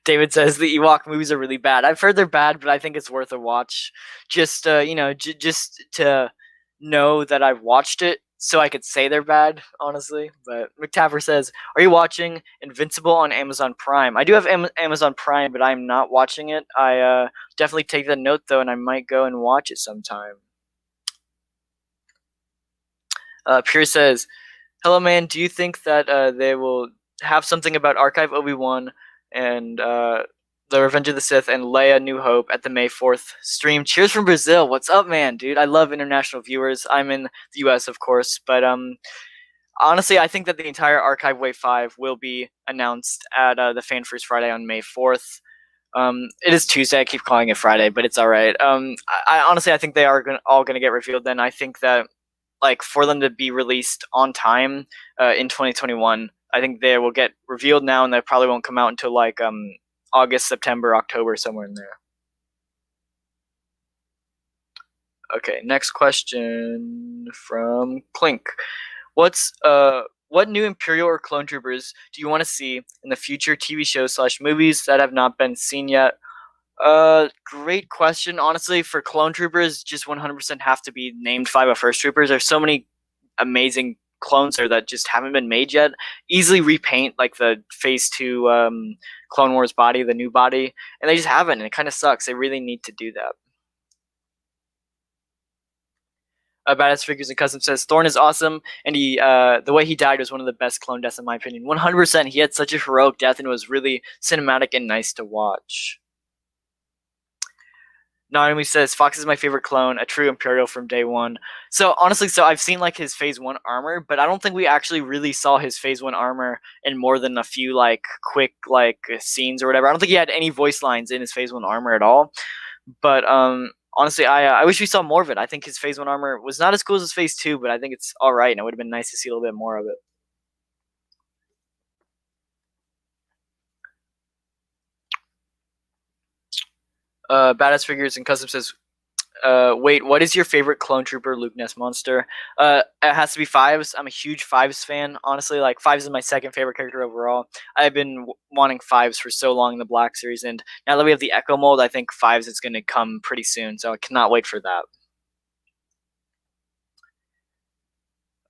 Speaker 1: David says, "The Ewok movies are really bad." I've heard they're bad, but I think it's worth a watch. Just, just to know that I've watched it, so I could say they're bad, honestly. But McTaffer says, "Are you watching Invincible on Amazon Prime?" I do have Amazon Prime, but I'm not watching it. I definitely take that note, though, and I might go and watch it sometime. Pure says, "Hello, man. Do you think that they will have something about Archive Obi-Wan and The Revenge of the Sith and Leia New Hope at the May 4th stream? Cheers from Brazil." What's up, man, dude? I love international viewers. I'm in the US, of course, but honestly, I think that the entire Archive Wave 5 will be announced at the Fan First Friday on May 4th. It is Tuesday. I keep calling it Friday, but it's all right. I honestly, I think they are all going to get revealed then. I think that for them to be released on time in 2021, I think they will get revealed now, and they probably won't come out until August, September, October, somewhere in there. Okay, next question from Clink. What new Imperial or Clone Troopers do you want to see in the future TV shows / movies that have not been seen yet? Great question. Honestly, for Clone Troopers, just 100% have to be named 501st Troopers. There's so many amazing clones there that just haven't been made yet. Easily repaint the Phase 2 Clone Wars body, the new body, and they just haven't, and it kind of sucks. They really need to do that. Badass Figures and Custom says Thorne is awesome, and he the way he died was one of the best clone deaths in my opinion. 100%. He had such a heroic death, and it was really cinematic and nice to watch. Naomi says Fox is my favorite clone, a true Imperial from day one. So honestly, I've seen like his Phase 1 armor, but I don't think we actually really saw his Phase 1 armor in more than a few like quick like scenes or whatever. I don't think he had any voice lines in his Phase 1 armor at all. But honestly, I wish we saw more of it. I think his Phase 1 armor was not as cool as his Phase 2, but I think it's all right, and it would have been nice to see a little bit more of it. Badass Figures and Custom says, wait, what is your favorite clone trooper, Lukenessmonster? It has to be Fives. I'm a huge Fives fan, honestly. Like, Fives is my second favorite character overall. I've been wanting Fives for so long in the Black Series, and now that we have the Echo mold, I think Fives is going to come pretty soon, so I cannot wait for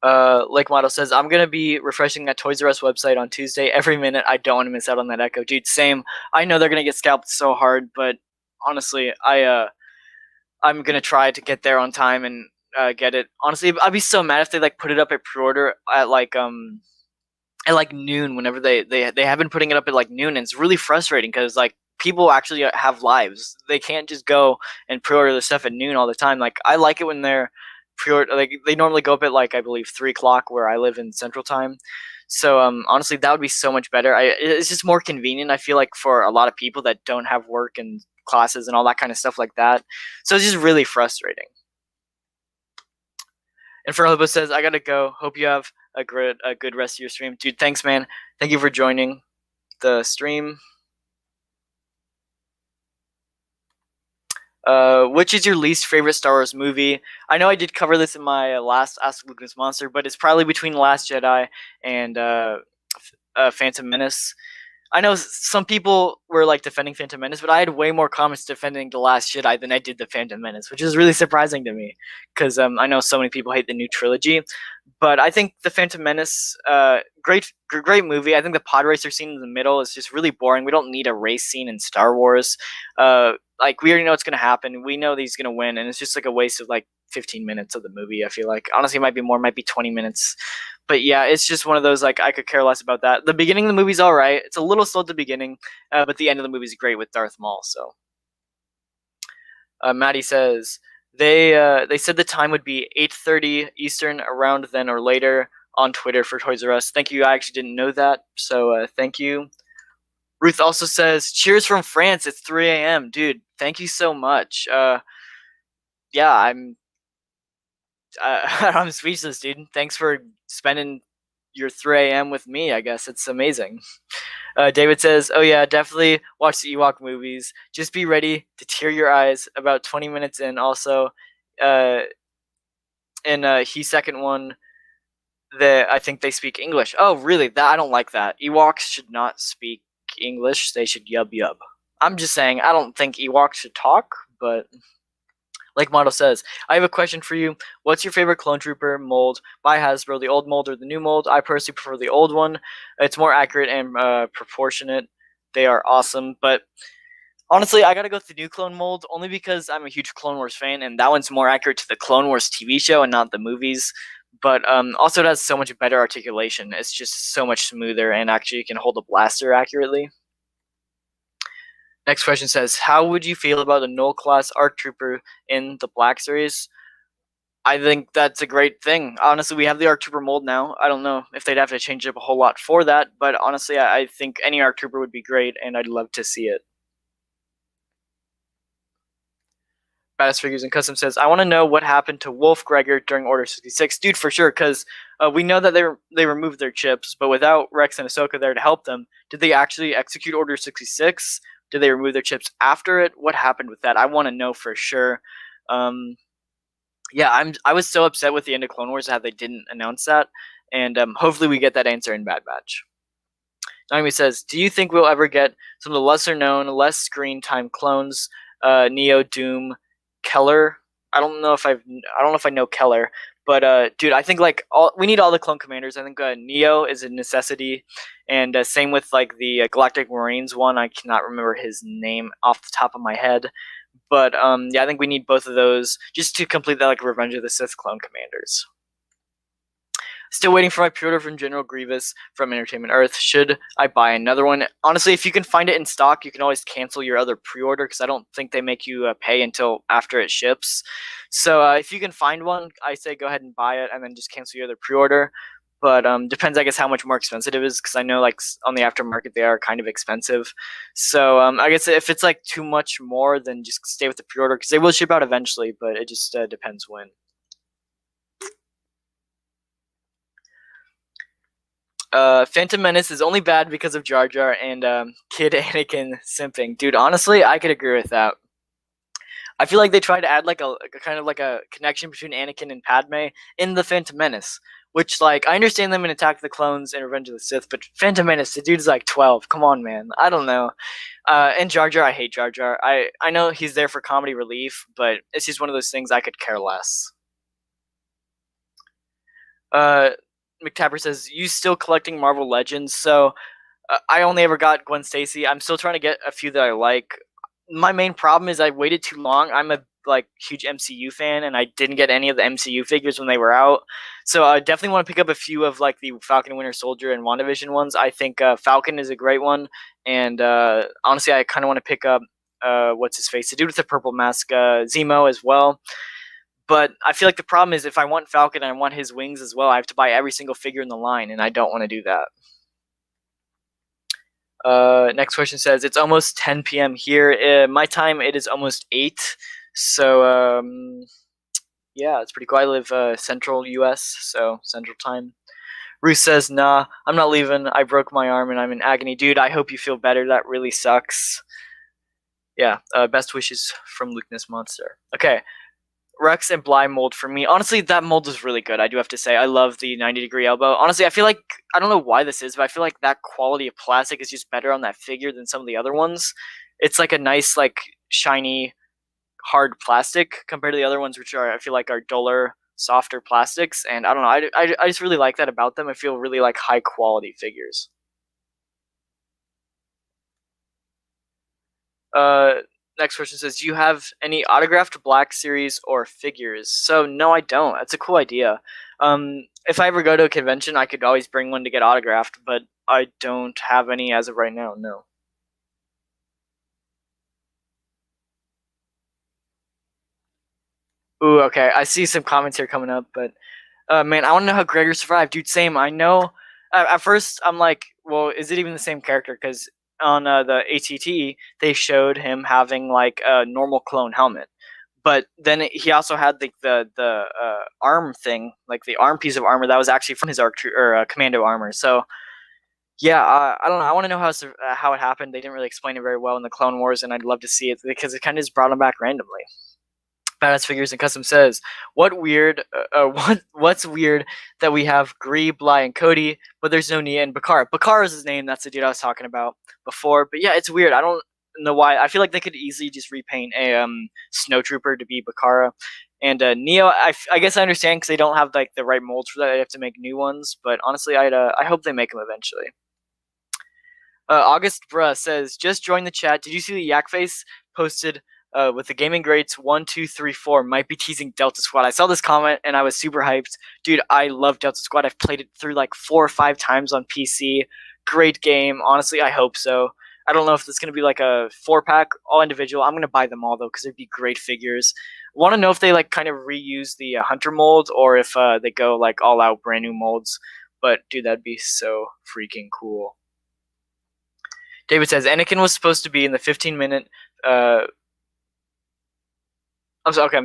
Speaker 1: that. Lake Model says, I'm going to be refreshing that Toys R Us website on Tuesday every minute. I don't want to miss out on that Echo. Dude, same. I know they're going to get scalped so hard, but honestly, I'm gonna try to get there on time and get it. Honestly, I'd be so mad if they like put it up at pre-order at like noon. Whenever they have been putting it up at like noon, and it's really frustrating because like people actually have lives. They can't just go and pre-order the stuff at noon all the time. Like I like it when they're pre-order. Like they normally go up at like I believe 3 o'clock where I live in Central Time. So honestly, that would be so much better. It's just more convenient. I feel like for a lot of people that don't have work and classes and all that kind of stuff like that. So it's just really frustrating. And Fernando says, I gotta go. Hope you have a good rest of your stream. Dude, thanks, man. Thank you for joining the stream. Which is your least favorite Star Wars movie? I know I did cover this in my last Ask Lukenessmonster, but it's probably between Last Jedi and Phantom Menace. I know some people were like defending Phantom Menace, but I had way more comments defending The Last Jedi than I did the Phantom Menace, which is really surprising to me because I know so many people hate the new trilogy. But I think the Phantom Menace, great movie. I think the pod racer scene in the middle is just really boring. We don't need a race scene in Star Wars. Like we already know what's gonna happen. We know that he's gonna win, and it's just like a waste of like 15 minutes of the movie. I feel like honestly, it might be more, might be 20 minutes. But yeah, it's just one of those like I could care less about that. The beginning of the movie's all right. It's a little slow at the beginning, but the end of the movie is great with Darth Maul. So, Maddie says they said the time would be 8:30 Eastern, around then or later on Twitter for Toys R Us. Thank you. I actually didn't know that, so thank you. Ruth also says, "Cheers from France. It's 3 a.m. Dude, thank you so much." Yeah, I'm speechless, dude. Thanks for spending your 3 a.m. with me. I guess it's amazing. David says, "Oh yeah, definitely watch the Ewok movies. Just be ready to tear your eyes about 20 minutes in." Also, in he second one, I think they speak English. Oh, really? That I don't like that. Ewoks should not speak English. They should yub yub. I'm just saying. I don't think Ewoks should talk, but like Model says, I have a question for you. What's your favorite clone trooper mold by Hasbro, the old mold or the new mold? I personally prefer the old one. It's more accurate and proportionate. They are awesome, but honestly, I gotta go with the new clone mold only because I'm a huge Clone Wars fan, and that one's more accurate to the Clone Wars TV show and not the movies. But also, it has so much better articulation. It's just so much smoother, and actually, you can hold a blaster accurately. Next question says, how would you feel about a null class ARC Trooper in the Black Series? I think that's a great thing. Honestly, we have the ARC Trooper mold now. I don't know if they'd have to change up a whole lot for that, but honestly, I think any ARC Trooper would be great, and I'd love to see it. Baddest Figures and Custom says, I want to know what happened to Wolf Gregor during Order 66. Dude, for sure, because we know that they removed their chips, but without Rex and Ahsoka there to help them, did they actually execute Order 66? Did they remove their chips after it? What happened with that? I want to know for sure. Yeah, I was so upset with the end of Clone Wars how they didn't announce that, and hopefully we get that answer in Bad Batch. Naomi says, do you think we'll ever get some of the lesser known, less screen time clones? Neo, Doom, Keller. I don't know if I know Keller, but dude, I think like we need all the clone commanders. I think Neo is a necessity, and same with like the Galactic Marines one. I cannot remember his name off the top of my head, But yeah, I think we need both of those just to complete that like Revenge of the Sith clone commanders. Still waiting for my pre-order from General Grievous from Entertainment Earth. Should I buy another one? Honestly, if you can find it in stock, you can always cancel your other pre-order because I don't think they make you pay until after it ships. So if you can find one, I say go ahead and buy it and then just cancel your other pre-order. But depends, I guess, how much more expensive it is because I know like on the aftermarket they are kind of expensive. So I guess if it's like too much more, then just stay with the pre-order because they will ship out eventually. But it just depends when. Phantom Menace is only bad because of Jar Jar and Kid Anakin simping. Dude, honestly, I could agree with that. I feel like they tried to add like a kind of like a connection between Anakin and Padme in the Phantom Menace, which like I understand them in Attack of the Clones and Revenge of the Sith, but Phantom Menace, the dude's like 12. Come on, man. I don't know. And Jar Jar, I hate Jar Jar. I know he's there for comedy relief, but it's just one of those things I could care less. Uh, McTapper says, "You still collecting Marvel Legends?" So I only ever got Gwen Stacy. I'm still trying to get a few that I like. My main problem is I waited too long. I'm a like huge MCU fan, and I didn't get any of the MCU figures when they were out. So I definitely want to pick up a few of like the Falcon and Winter Soldier and WandaVision ones. I think Falcon is a great one, and honestly, I kind of want to pick up what's his face, the dude with the purple mask, Zemo as well. But I feel like the problem is if I want Falcon and I want his wings as well, I have to buy every single figure in the line, and I don't want to do that. Next question says, it's almost 10 p.m. here. My time, it is almost 8. So, yeah, it's pretty cool. I live central U.S., so central time. Ruth says, nah, I'm not leaving. I broke my arm and I'm in agony. Dude, I hope you feel better. That really sucks. Yeah, best wishes from Lukenessmonster. Okay, Rex and Bly mold for me. Honestly, that mold is really good. I do have to say, I love the 90-degree elbow. Honestly, I feel like I don't know why this is, but I feel like that quality of plastic is just better on that figure than some of the other ones. It's like a nice, like shiny, hard plastic compared to the other ones, which are I feel like are duller, softer plastics. And I don't know, I just really like that about them. I feel really like high quality figures. Uh, Next question says, do you have any autographed Black Series or figures? So no, I don't. That's a cool idea. If I ever go to a convention, I could always bring one to get autographed, but I don't have any as of right now. No. Ooh, okay. I see some comments here coming up, but man, I want to know how Gregor survived, dude. Same. I know. At first, I'm like, well, is it even the same character? Because on the ATT, they showed him having like a normal clone helmet, but then he also had the arm thing, like the arm piece of armor that was actually from his commando armor. So yeah, I don't know. I want to know how it happened. They didn't really explain it very well in the Clone Wars, and I'd love to see it because it kind of just brought him back randomly. Badass Figures and Custom says, what's weird that we have Gree, Bly, and Cody, but there's no Nia and Bakar. Bakar is his name. That's the dude I was talking about before. But yeah, it's weird. I don't know why. I feel like they could easily just repaint a snowtrooper to be Bakara. And Neo, I guess I understand because they don't have like the right molds for that. They have to make new ones. But honestly, I hope they make them eventually. August Bruh says, just join the chat. Did you see the Yak Face posted with the gaming greats 1, 2, 3, 4 might be teasing Delta Squad? I saw this comment and I was super hyped. Dude, I love Delta Squad. I've played it through like 4 or 5 times on PC. Great game. Honestly, I hope so. I don't know if it's going to be like a 4-pack, all individual. I'm going to buy them all though because they'd be great figures. Want to know if they like kind of reuse the Hunter mold or if they go like all out brand new molds. But dude, that'd be so freaking cool. David says Anakin was supposed to be in the 15-minute. I'm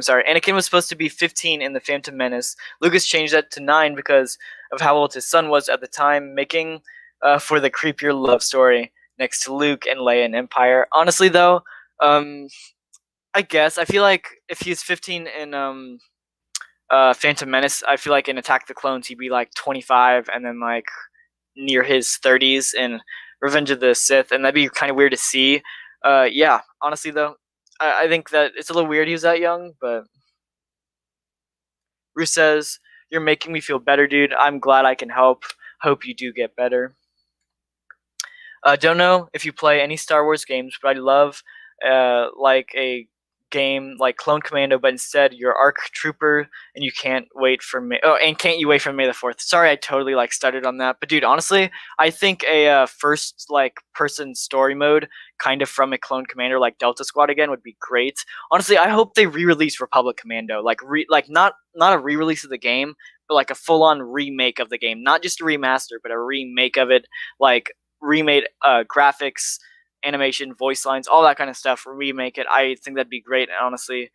Speaker 1: sorry. Anakin was supposed to be 15 in the Phantom Menace. Lucas changed that to 9 because of how old his son was at the time, making for the creepier love story next to Luke and Leia in Empire. Honestly, though, I guess I feel like if he's 15 in Phantom Menace, I feel like in Attack the Clones he'd be like 25, and then like near his 30s in Revenge of the Sith, and that'd be kind of weird to see. Yeah, honestly though, I think that it's a little weird he was that young, but Bruce says, you're making me feel better, dude. I'm glad I can help. Hope you do get better. Don't know if you play any Star Wars games, but I love like a game like Clone Commando, but instead you're ARC Trooper, and you can't wait for May. Oh, and can't you wait for May the 4th? Sorry, I totally like stuttered on that. But dude, honestly, I think a first like person story mode, kind of from a Clone Commander like Delta Squad again, would be great. Honestly, I hope they re-release Republic Commando, like not a re-release of the game, but like a full-on remake of the game, not just a remaster, but a remake of it, like remade graphics, animation, voice lines, all that kind of stuff. Remake it. I think that'd be great. And honestly,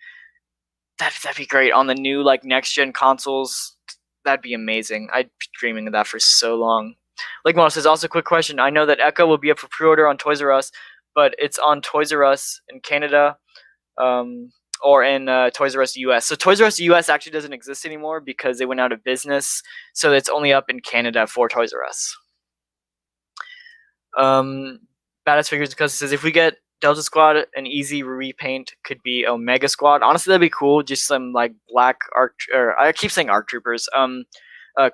Speaker 1: that'd be great on the new like next gen consoles. That'd be amazing. I'd be dreaming of that for so long. Like Mo says, also quick question. I know that Echo will be up for pre-order on Toys R Us, but it's on Toys R Us in Canada, or in Toys R Us US. So Toys R Us US actually doesn't exist anymore because they went out of business. So it's only up in Canada for Toys R Us. Badass Figures because it says if we get Delta Squad, an easy repaint could be Omega Squad. Honestly, that'd be cool. Just some like black ARC, or I keep saying ARC Troopers,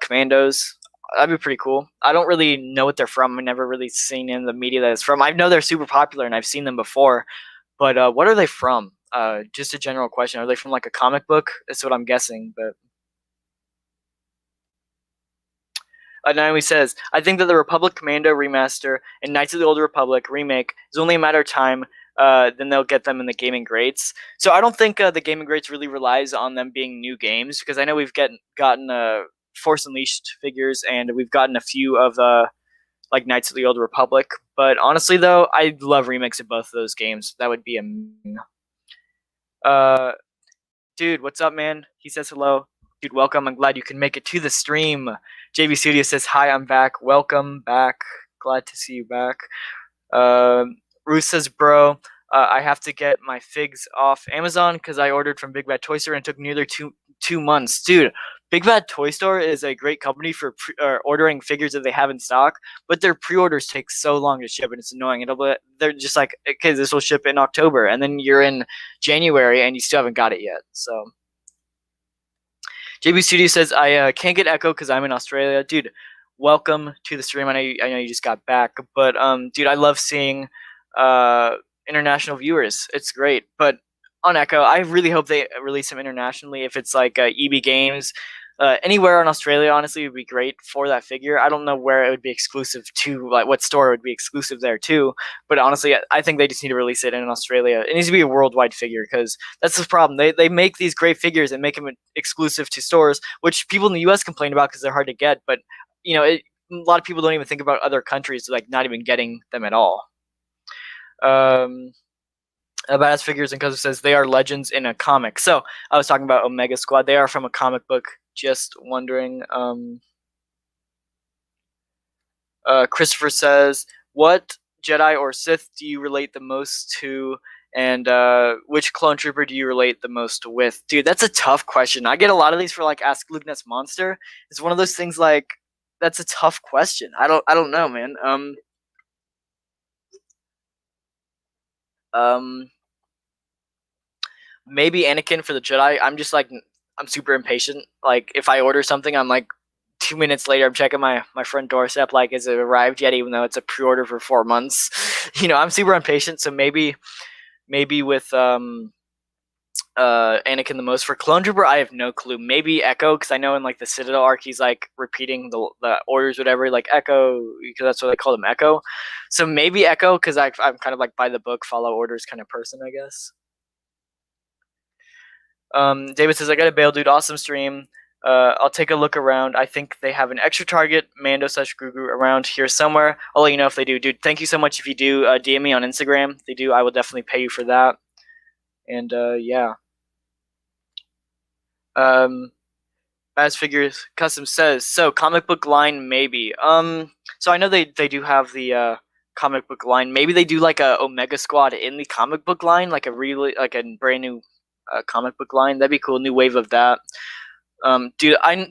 Speaker 1: Commandos. That'd be pretty cool. I don't really know what they're from. I've never really seen in the media that it's from. I know they're super popular and I've seen them before, but what are they from? Just a general question. Are they from like a comic book? That's what I'm guessing, but. Naomi says, I think that the Republic Commando remaster and Knights of the Old Republic remake is only a matter of time. Then they'll get them in the gaming greats. So I don't think the gaming greats really relies on them being new games, because I know we've gotten Force Unleashed figures, and we've gotten a few of like Knights of the Old Republic. But honestly, though, I love remakes of both of those games. That would be amazing. Dude, what's up, man? He says hello. Dude, welcome. I'm glad you can make it to the stream. JB Studio says, hi, I'm back. Welcome back. Glad to see you back. Ruth says, bro, I have to get my figs off Amazon because I ordered from Big Bad Toy Store and it took nearly two months. Dude, Big Bad Toy Store is a great company for ordering figures that they have in stock, but their pre-orders take so long to ship, and it's annoying. They're just like, okay, this will ship in October, and then you're in January and you still haven't got it yet. So JB Studio says, I can't get Echo because I'm in Australia. Dude, welcome to the stream. I know you just got back, but dude, I love seeing international viewers. It's great. But on Echo, I really hope they release them internationally. If it's like EB Games, anywhere in Australia, honestly, would be great for that figure. I don't know where it would be exclusive to, like what store it would be exclusive there to, but honestly, I think they just need to release it in Australia. It needs to be a worldwide figure, because that's the problem. They make these great figures and make them exclusive to stores, which people in the US complain about because they're hard to get, but a lot of people don't even think about other countries like not even getting them at all. Badass Figures and Cousin says they are legends in a comic. So I was talking about Omega Squad. They are from a comic book. Just wondering. Christopher says, what Jedi or Sith do you relate the most to, and which clone trooper do you relate the most with? Dude, that's a tough question. I get a lot of these for like Ask Lukenessmonster. It's one of those things like, that's a tough question. I don't know, man. Maybe Anakin for the Jedi. I'm super impatient. Like, if I order something, I'm like 2 minutes later, I'm checking my front doorstep, like, has it arrived yet, even though it's a pre-order for 4 months. I'm super impatient, so maybe with Anakin the most. For Clone Trooper, I have no clue. Maybe Echo, because I know in like the Citadel arc, he's like repeating the orders, whatever, like Echo, because that's what they call him, Echo. So maybe Echo, because I'm kind of like by the book, follow orders kind of person, I guess. David says, I got a bail, dude. Awesome stream. I'll take a look around. I think they have an extra target, Mando/Grogu, around here somewhere. I'll let you know if they do. Dude, thank you so much if you do. DM me on Instagram. If they do, I will definitely pay you for that. And yeah. As Figures Custom says, so comic book line maybe. So I know they do have the comic book line. Maybe they do like a Omega Squad in the comic book line, like a brand new comic book line. That'd be cool. New wave of that. Dude, I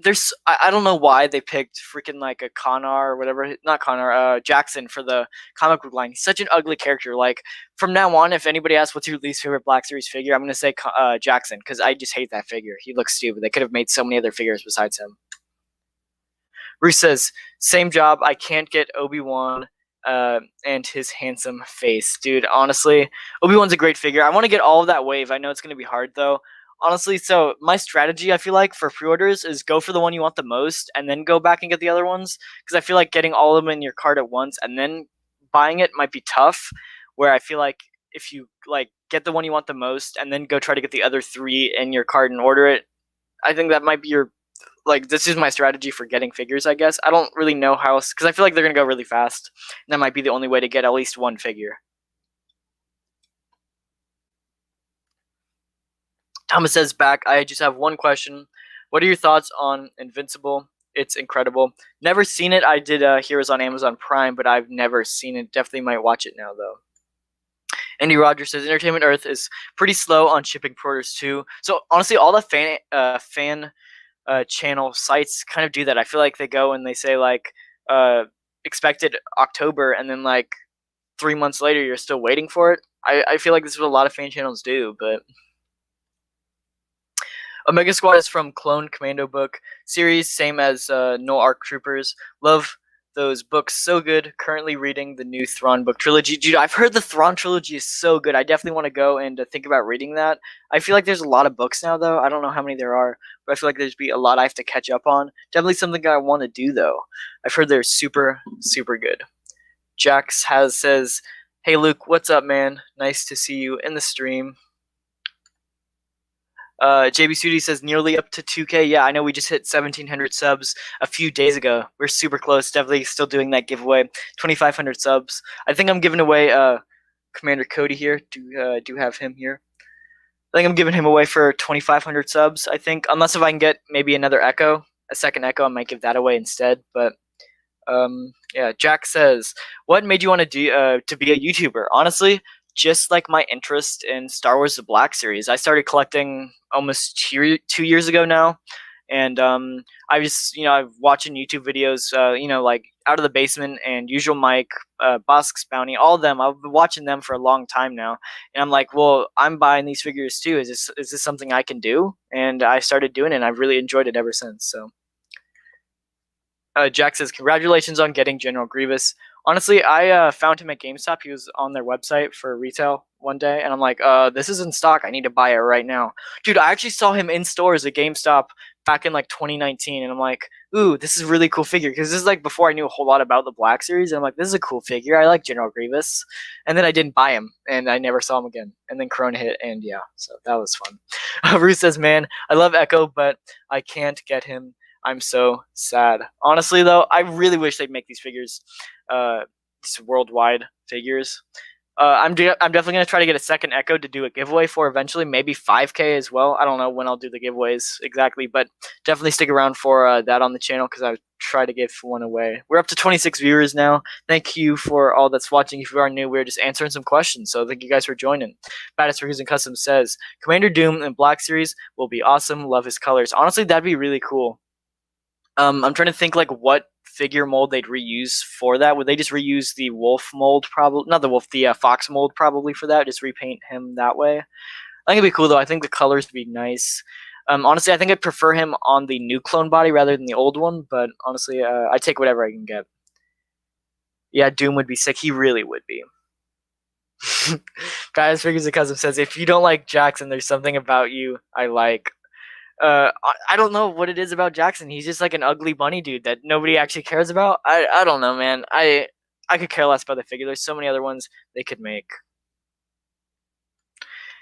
Speaker 1: don't know why they picked freaking like a Connor or whatever, not Connor, Jackson for the comic book line. He's such an ugly character. Like, from now on, if anybody asks what's your least favorite Black Series figure, I'm gonna say Jackson, because I just hate that figure. He looks stupid. They could have made so many other figures besides him. Bruce says, same job. I can't get Obi-Wan. and his handsome face. Dude, honestly, Obi-Wan's a great figure. I want to get all of that wave. I know it's going to be hard, though. Honestly, so my strategy, I feel like, for pre-orders is go for the one you want the most and then go back and get the other ones. Because I feel like getting all of them in your cart at once and then buying it might be tough, where I feel like if you, like, get the one you want the most and then go try to get the other 3 in your cart and order it, I think that might be your, like, this is my strategy for getting figures, I guess. I don't really know how else, because I feel like they're going to go really fast. And that might be the only way to get at least one figure. Thomas says back, I just have one question. What are your thoughts on Invincible? It's incredible. Never seen it. I did hear it on Amazon Prime, but I've never seen it. Definitely might watch it now, though. Andy Rogers says Entertainment Earth is pretty slow on shipping pre-orders too. So honestly, all the fan channel sites kind of do that. I feel like they go and they say like expected October, and then like 3 months later you're still waiting for it. I feel like this is what a lot of fan channels do, but Omega Squad is from Clone Commando book series, same as No Arc Troopers. Love those books, so good. Currently reading the new Thrawn book trilogy. Dude, I've heard the Thrawn trilogy is so good. I definitely want to go and think about reading that. I feel like there's a lot of books now, though. I don't know how many there are, but I feel like there's be a lot I have to catch up on. Definitely something I want to do, though. I've heard they're super, super good. Jax says, "Hey Luke, what's up, man? Nice to see you in the stream." JB Sudi says nearly up to 2K. Yeah, I know we just hit 1,700 subs a few days ago. We're super close. Definitely still doing that giveaway. 2,500 subs. I think I'm giving away Commander Cody here. Do have him here. I think I'm giving him away for 2,500 subs. I think, unless if I can get maybe another Echo, a second Echo, I might give that away instead. But yeah, Jack says, what made you want to do to be a YouTuber? Honestly, just like my interest in Star Wars: The Black Series. I started collecting almost 2 years ago now, and I just, I'm watching YouTube videos, like Out of the Basement and Usual Mike, Bosk's Bounty, all of them. I've been watching them for a long time now, and I'm like, well, I'm buying these figures too. Is this something I can do? And I started doing it, and I've really enjoyed it ever since. So. Jack says, congratulations on getting General Grievous. Honestly, I found him at GameStop. He was on their website for retail one day, and I'm like, this is in stock. I need to buy it right now. Dude, I actually saw him in stores at GameStop back in like 2019, and I'm like, ooh, this is a really cool figure, because this is like before I knew a whole lot about the Black Series, and I'm like, this is a cool figure. I like General Grievous. And then I didn't buy him, and I never saw him again. And then Corona hit, and yeah, so that was fun. Ruth says, man, I love Echo, but I can't get him. I'm so sad. Honestly, though, I really wish they'd make these figures, these worldwide figures. I'm definitely gonna try to get a second Echo to do a giveaway for eventually, maybe 5K as well. I don't know when I'll do the giveaways exactly, but definitely stick around for that on the channel, because I try to give one away. We're up to 26 viewers now. Thank you for all that's watching. If you are new, we're just answering some questions, so thank you guys for joining. Baddest Figures and Custom says Commander Doom in Black Series will be awesome. Love his colors. Honestly, that'd be really cool. I'm trying to think like what figure mold they'd reuse for that. Would they just reuse the wolf mold? Probably not the wolf, the fox mold probably for that. Just repaint him that way. I think it'd be cool though. I think the colors would be nice. Honestly, I think I'd prefer him on the new clone body rather than the old one. But honestly, I'd take whatever I can get. Yeah, Doom would be sick. He really would be. Guys, Figures and Custom says, if you don't like Jackson, there's something about you I like. I don't know what it is about Jackson. He's just like an ugly bunny dude that nobody actually cares about. I don't know, man. I could care less about the figure. There's so many other ones they could make.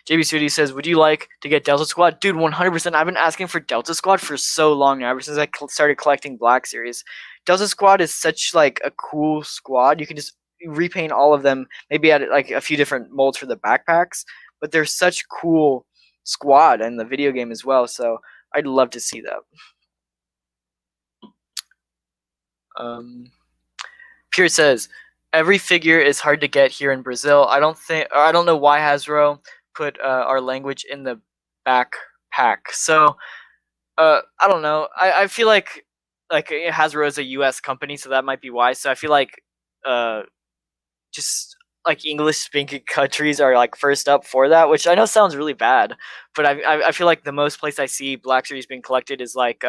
Speaker 1: JB Studio says, would you like to get Delta Squad? Dude, 100%. I've been asking for Delta Squad for so long now, ever since I started collecting Black Series. Delta Squad is such like a cool squad. You can just repaint all of them, maybe add like a few different molds for the backpacks, but they're such cool squad in the video game as well, so I'd love to see that. Pierre says, every figure is hard to get here in Brazil. I don't know why Hasbro put our language in the backpack. So I don't know. I feel like Hasbro is a US company, so that might be why. So I feel like just like English speaking countries are like first up for that, which I know sounds really bad, but I feel like the most place I see Black Series being collected is like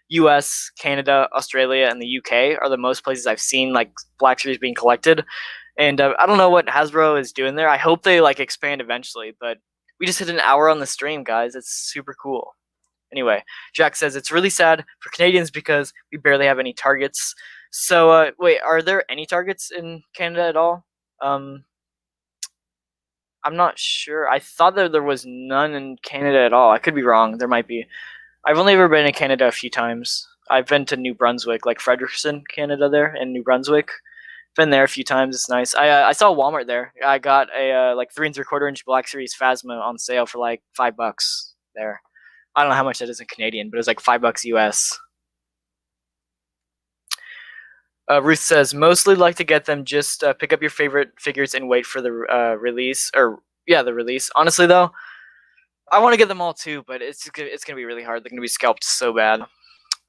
Speaker 1: U.S., Canada, Australia, and the U.K. are the most places I've seen like Black Series being collected. And I don't know what Hasbro is doing there. I hope they like expand eventually, but we just hit an hour on the stream, guys. It's super cool. Anyway, Jack says it's really sad for Canadians because we barely have any targets. So wait, are there any targets in Canada at all? Um, I'm not sure. I thought that there was none in Canada at all. I could be wrong. There might be. I've only ever been in Canada a few times. I've been to New Brunswick, like Fredericton, Canada, there in New Brunswick. Been there a few times. It's nice. I saw Walmart there. I got a like 3 3/4 inch Black Series Phasma on sale for like $5 there. I don't know how much that is in Canadian, but it was like $5 US. Ruth says mostly like to get them. Just pick up your favorite figures and wait for the release. Or yeah, the release. Honestly though, I want to get them all too, but it's gonna be really hard. They're gonna be scalped so bad.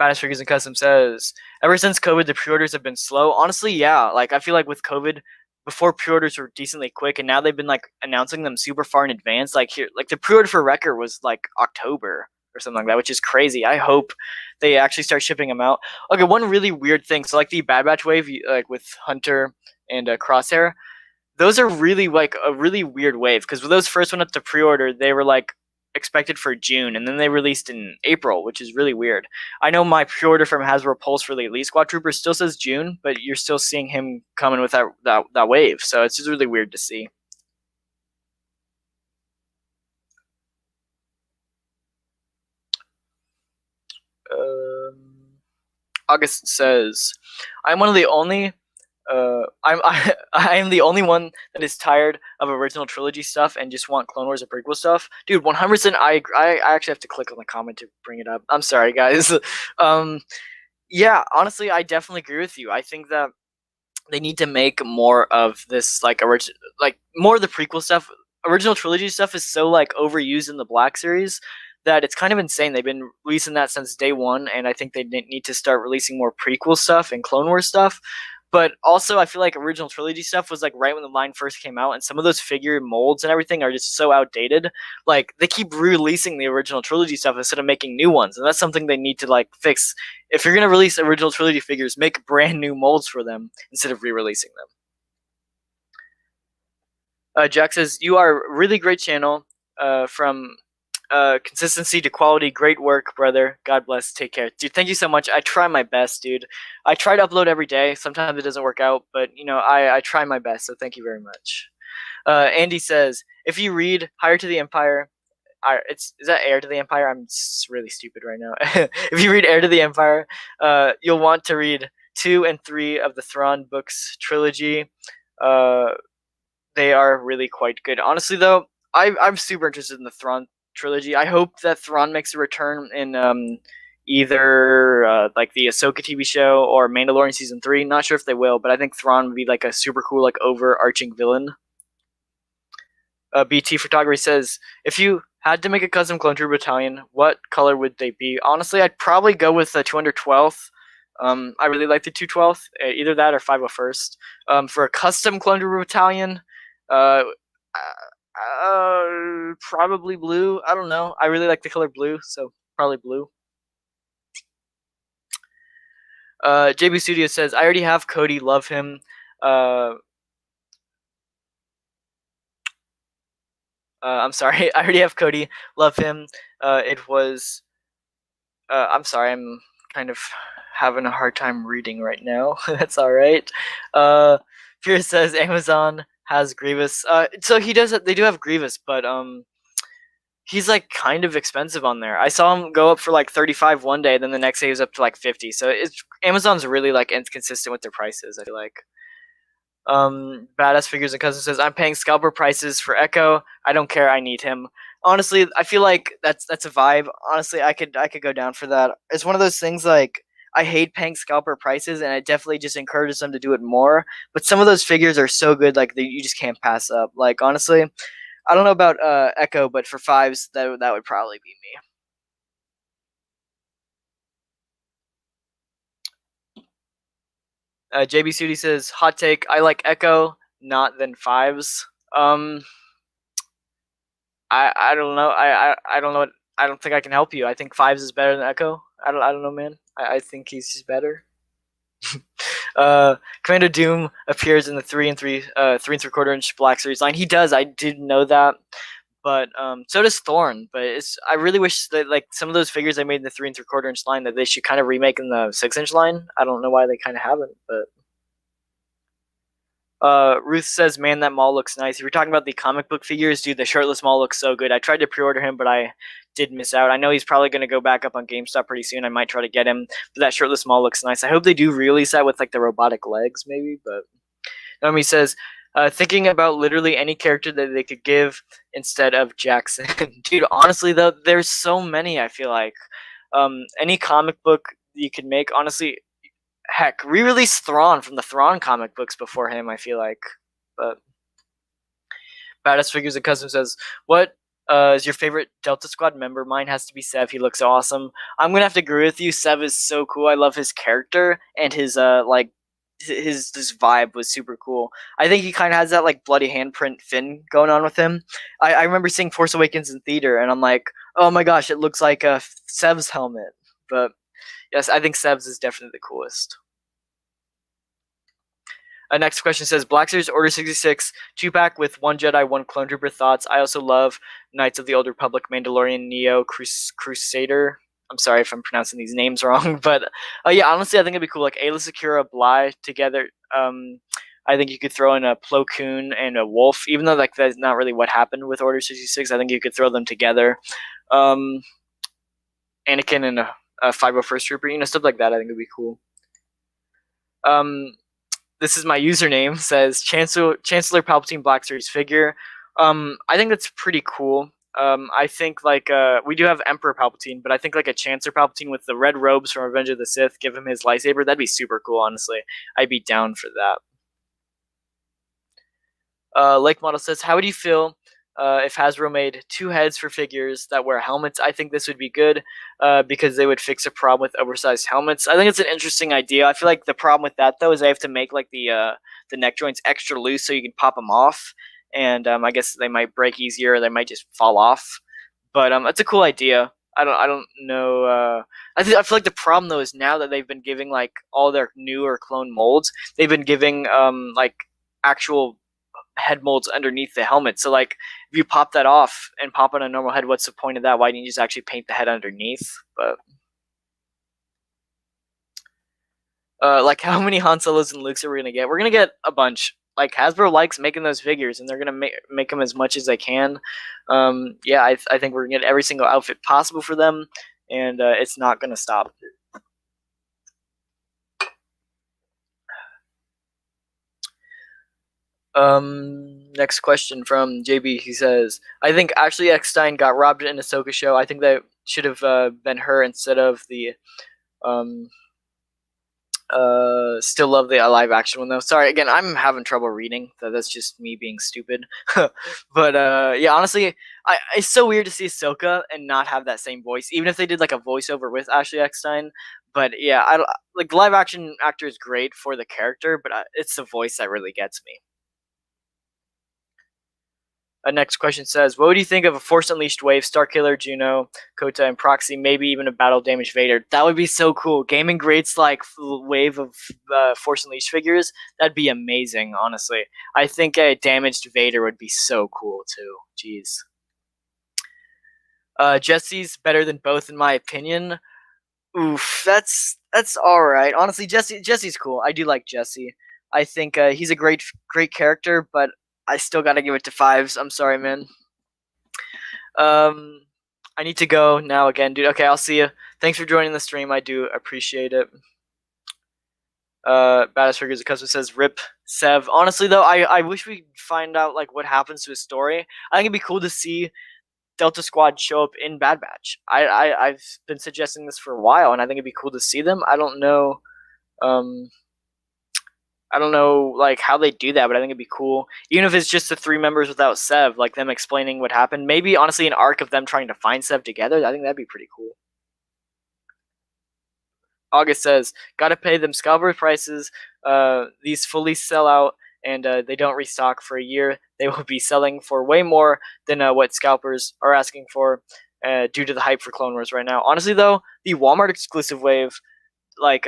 Speaker 1: Badass Figures and Custom says, ever since COVID, the pre-orders have been slow. Honestly, yeah. Like I feel like with COVID, before pre-orders were decently quick, and now they've been like announcing them super far in advance. Like here, like the pre-order for Wrecker was like October or something like that, which is crazy. I hope they actually start shipping them out. Okay, one really weird thing. So like the Bad Batch wave, like with Hunter and Crosshair, those are really like a really weird wave because when those first went up to pre-order, they were like expected for June, and then they released in April, which is really weird. I know my pre-order from Hasbro Pulse for the Elite Squad Trooper still says June, but you're still seeing him coming with that wave, so it's just really weird to see. August says, "I'm one of the only I am the only one that is tired of original trilogy stuff and just want Clone Wars or prequel stuff, dude. 100%. I actually have to click on the comment to bring it up. I'm sorry, guys. um, yeah, honestly, I definitely agree with you. I think that they need to make more of this, like more of the prequel stuff. Original trilogy stuff is so like overused in the Black Series that it's kind of insane. They've been releasing that since day one, and I think they need to start releasing more prequel stuff and Clone Wars stuff. But also, I feel like original trilogy stuff was like right when the line first came out, and some of those figure molds and everything are just so outdated. Like they keep releasing the original trilogy stuff instead of making new ones, and that's something they need to like fix. If you're gonna release original trilogy figures, make brand new molds for them instead of re-releasing them. Jack says you are a really great channel. From consistency to quality, great work, brother. God bless. Take care, dude. Thank you so much. I try my best, dude. I try to upload every day. Sometimes it doesn't work out, but you know, I try my best. So thank you very much. Andy says, if you read Higher to the Empire, is that Heir to the Empire? I'm really stupid right now. If you read Heir to the Empire, you'll want to read 2 and 3 of the Thrawn books trilogy. Uh, they are really quite good. Honestly, though, I'm super interested in the Thrawn trilogy. I hope that Thrawn makes a return in either like the Ahsoka TV show or Mandalorian season 3. Not sure if they will, but I think Thrawn would be like a super cool, like overarching villain. BT Photography says, if you had to make a custom clone trooper battalion, what color would they be? Honestly, I'd probably go with the 212th. I really like the 212th, either that or 501st. For a custom clone trooper battalion, uh, probably blue. I don't know. I really like the color blue, so probably blue. JB Studio says, I already have Cody, love him. I'm sorry, I already have Cody, love him. It was. I'm sorry, I'm kind of having a hard time reading right now. That's all right. Fear says Amazon has Grievous. So he does. They do have Grievous, but he's like kind of expensive on there. I saw him go up for like 35 one day, then the next day he was up to like 50. So it's Amazon's really like inconsistent with their prices, I feel like. Badass Figures and Cousin says, I'm paying scalper prices for Echo. I don't care, I need him. Honestly, I feel like that's a vibe. Honestly, I could go down for that. It's one of those things like I hate paying scalper prices, and it definitely just encourages them to do it more. But some of those figures are so good, like you just can't pass up. Like honestly, I don't know about Echo, but for fives, that would probably be me. JB Sudi says, hot take, I like Echo, not than fives. I don't know. I don't know. I don't think I can help you. I think fives is better than Echo. I don't know, man. I think he's just better. Commander Doom appears in the 3 3/4 inch Black Series line. He does. I did know that, but so does Thorn. But I really wish that like some of those figures they made in the 3 3/4 inch line that they should kind of remake in the 6 inch line. I don't know why they kind of haven't, but. Ruth says, "Man, that Maul looks nice." If you're talking about the comic book figures, dude, the shirtless Maul looks so good. I tried to pre-order him, but I did miss out. I know he's probably going to go back up on GameStop pretty soon. I might try to get him, but that shirtless Maul looks nice. I hope they do release that with like the robotic legs, maybe. But Naomi says, "Thinking about literally any character that they could give instead of Jackson." Dude, honestly though, there's so many. I feel like any comic book you could make, honestly. Heck, re-release Thrawn from the Thrawn comic books before him, I feel like. But Badass Figures and Custom says, "What is your favorite Delta Squad member?" Mine has to be Sev. He looks awesome. I'm gonna have to agree with you. Sev is so cool. I love his character and his like his vibe was super cool. I think he kind of has that like bloody handprint Finn going on with him. I remember seeing Force Awakens in theater, and I'm like, oh my gosh, it looks like Sev's helmet. But yes, I think Sev's is definitely the coolest. Next question says, Black Series Order 66, 2-pack with 1 Jedi, 1 Clone Trooper. Thoughts? I also love Knights of the Old Republic, Mandalorian, Neo, Crusader. I'm sorry if I'm pronouncing these names wrong, but yeah, honestly, I think it'd be cool. Like Ayla Secura, Bly together. I think you could throw in a Plo Koon and a Wolf, even though like that's not really what happened with Order 66. I think you could throw them together. Anakin and a 501st Trooper, stuff like that. I think would be cool. This is my username, says Chancellor Palpatine Black Series figure. I think that's pretty cool. I think like we do have Emperor Palpatine, but I think like a Chancellor Palpatine with the red robes from Revenge of the Sith, give him his lightsaber. That'd be super cool, honestly. I'd be down for that. Lake Model says, how would you feel if Hasbro made 2 heads for figures that wear helmets? I think this would be good because they would fix a problem with oversized helmets. I think it's an interesting idea. I feel like the problem with that though is they have to make like the neck joints extra loose so you can pop them off, and I guess they might break easier or they might just fall off. But it's a cool idea. I don't know. I feel like the problem though is now that they've been giving like all their new or clone molds, they've been giving like actual head molds underneath the helmet. So like if you pop that off and pop on a normal head, what's the point of that? Why didn't you just actually paint the head underneath? But like how many Han Solos and Lukes are we gonna get? We're gonna get a bunch. Like Hasbro likes making those figures, and they're gonna make them as much as they can. Yeah, I think we're gonna get every single outfit possible for them, and it's not gonna stop. Next question from JB. He says, I think Ashley Eckstein got robbed in Ahsoka show. I think that should have been her instead of the still love the live action one though. Sorry, again, I'm having trouble reading. That's just me being stupid. But yeah, honestly, it's so weird to see Ahsoka and not have that same voice, even if they did like a voiceover with Ashley Eckstein. But yeah, like the live action actor is great for the character, but it's the voice that really gets me. Next question says, what would you think of a Force Unleashed wave, Starkiller, Juno, Kota, and Proxy, maybe even a Battle Damage Vader? That would be so cool. Gaming Greats like wave of Force Unleashed figures, that'd be amazing, honestly. I think a damaged Vader would be so cool too. Jeez. Jesse's better than both in my opinion. Oof, that's all right. Honestly, Jesse's cool. I do like Jesse. I think he's a great character, but I still gotta give it to 5s. I'm sorry, man. I need to go now again, dude. Okay, I'll see you. Thanks for joining the stream. I do appreciate it. Badass Figures of Custom says, rip Sev. Honestly, though, I wish we'd find out like what happens to his story. I think it'd be cool to see Delta Squad show up in Bad Batch. I've been suggesting this for a while, and I think it'd be cool to see them. I don't know. I don't know like how they do that, but I think it'd be cool. Even if it's just the 3 members without Sev, like them explaining what happened. Maybe honestly an arc of them trying to find Sev together. I think that'd be pretty cool. August says, gotta pay them scalper prices. These fully sell out and they don't restock for a year, they will be selling for way more than what scalpers are asking for due to the hype for Clone Wars right now. Honestly, though, the Walmart exclusive wave, like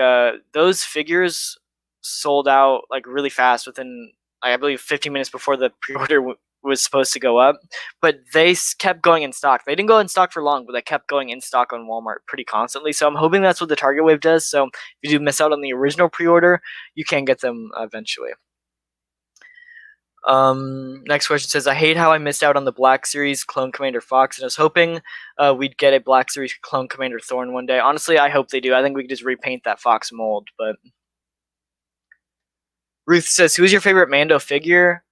Speaker 1: those figures sold out like really fast within, like, I believe 15 minutes before the pre-order was supposed to go up, but they kept going in stock. They didn't go in stock for long, but they kept going in stock on Walmart pretty constantly. So I'm hoping that's what the Target wave does. So if you do miss out on the original pre-order, you can get them eventually. Next question says, I hate how I missed out on the Black Series Clone Commander Fox, and I was hoping we'd get a Black Series Clone Commander Thrawn one day. Honestly, I hope they do. I think we could just repaint that Fox mold, but... Ruth says, who's your favorite Mando figure?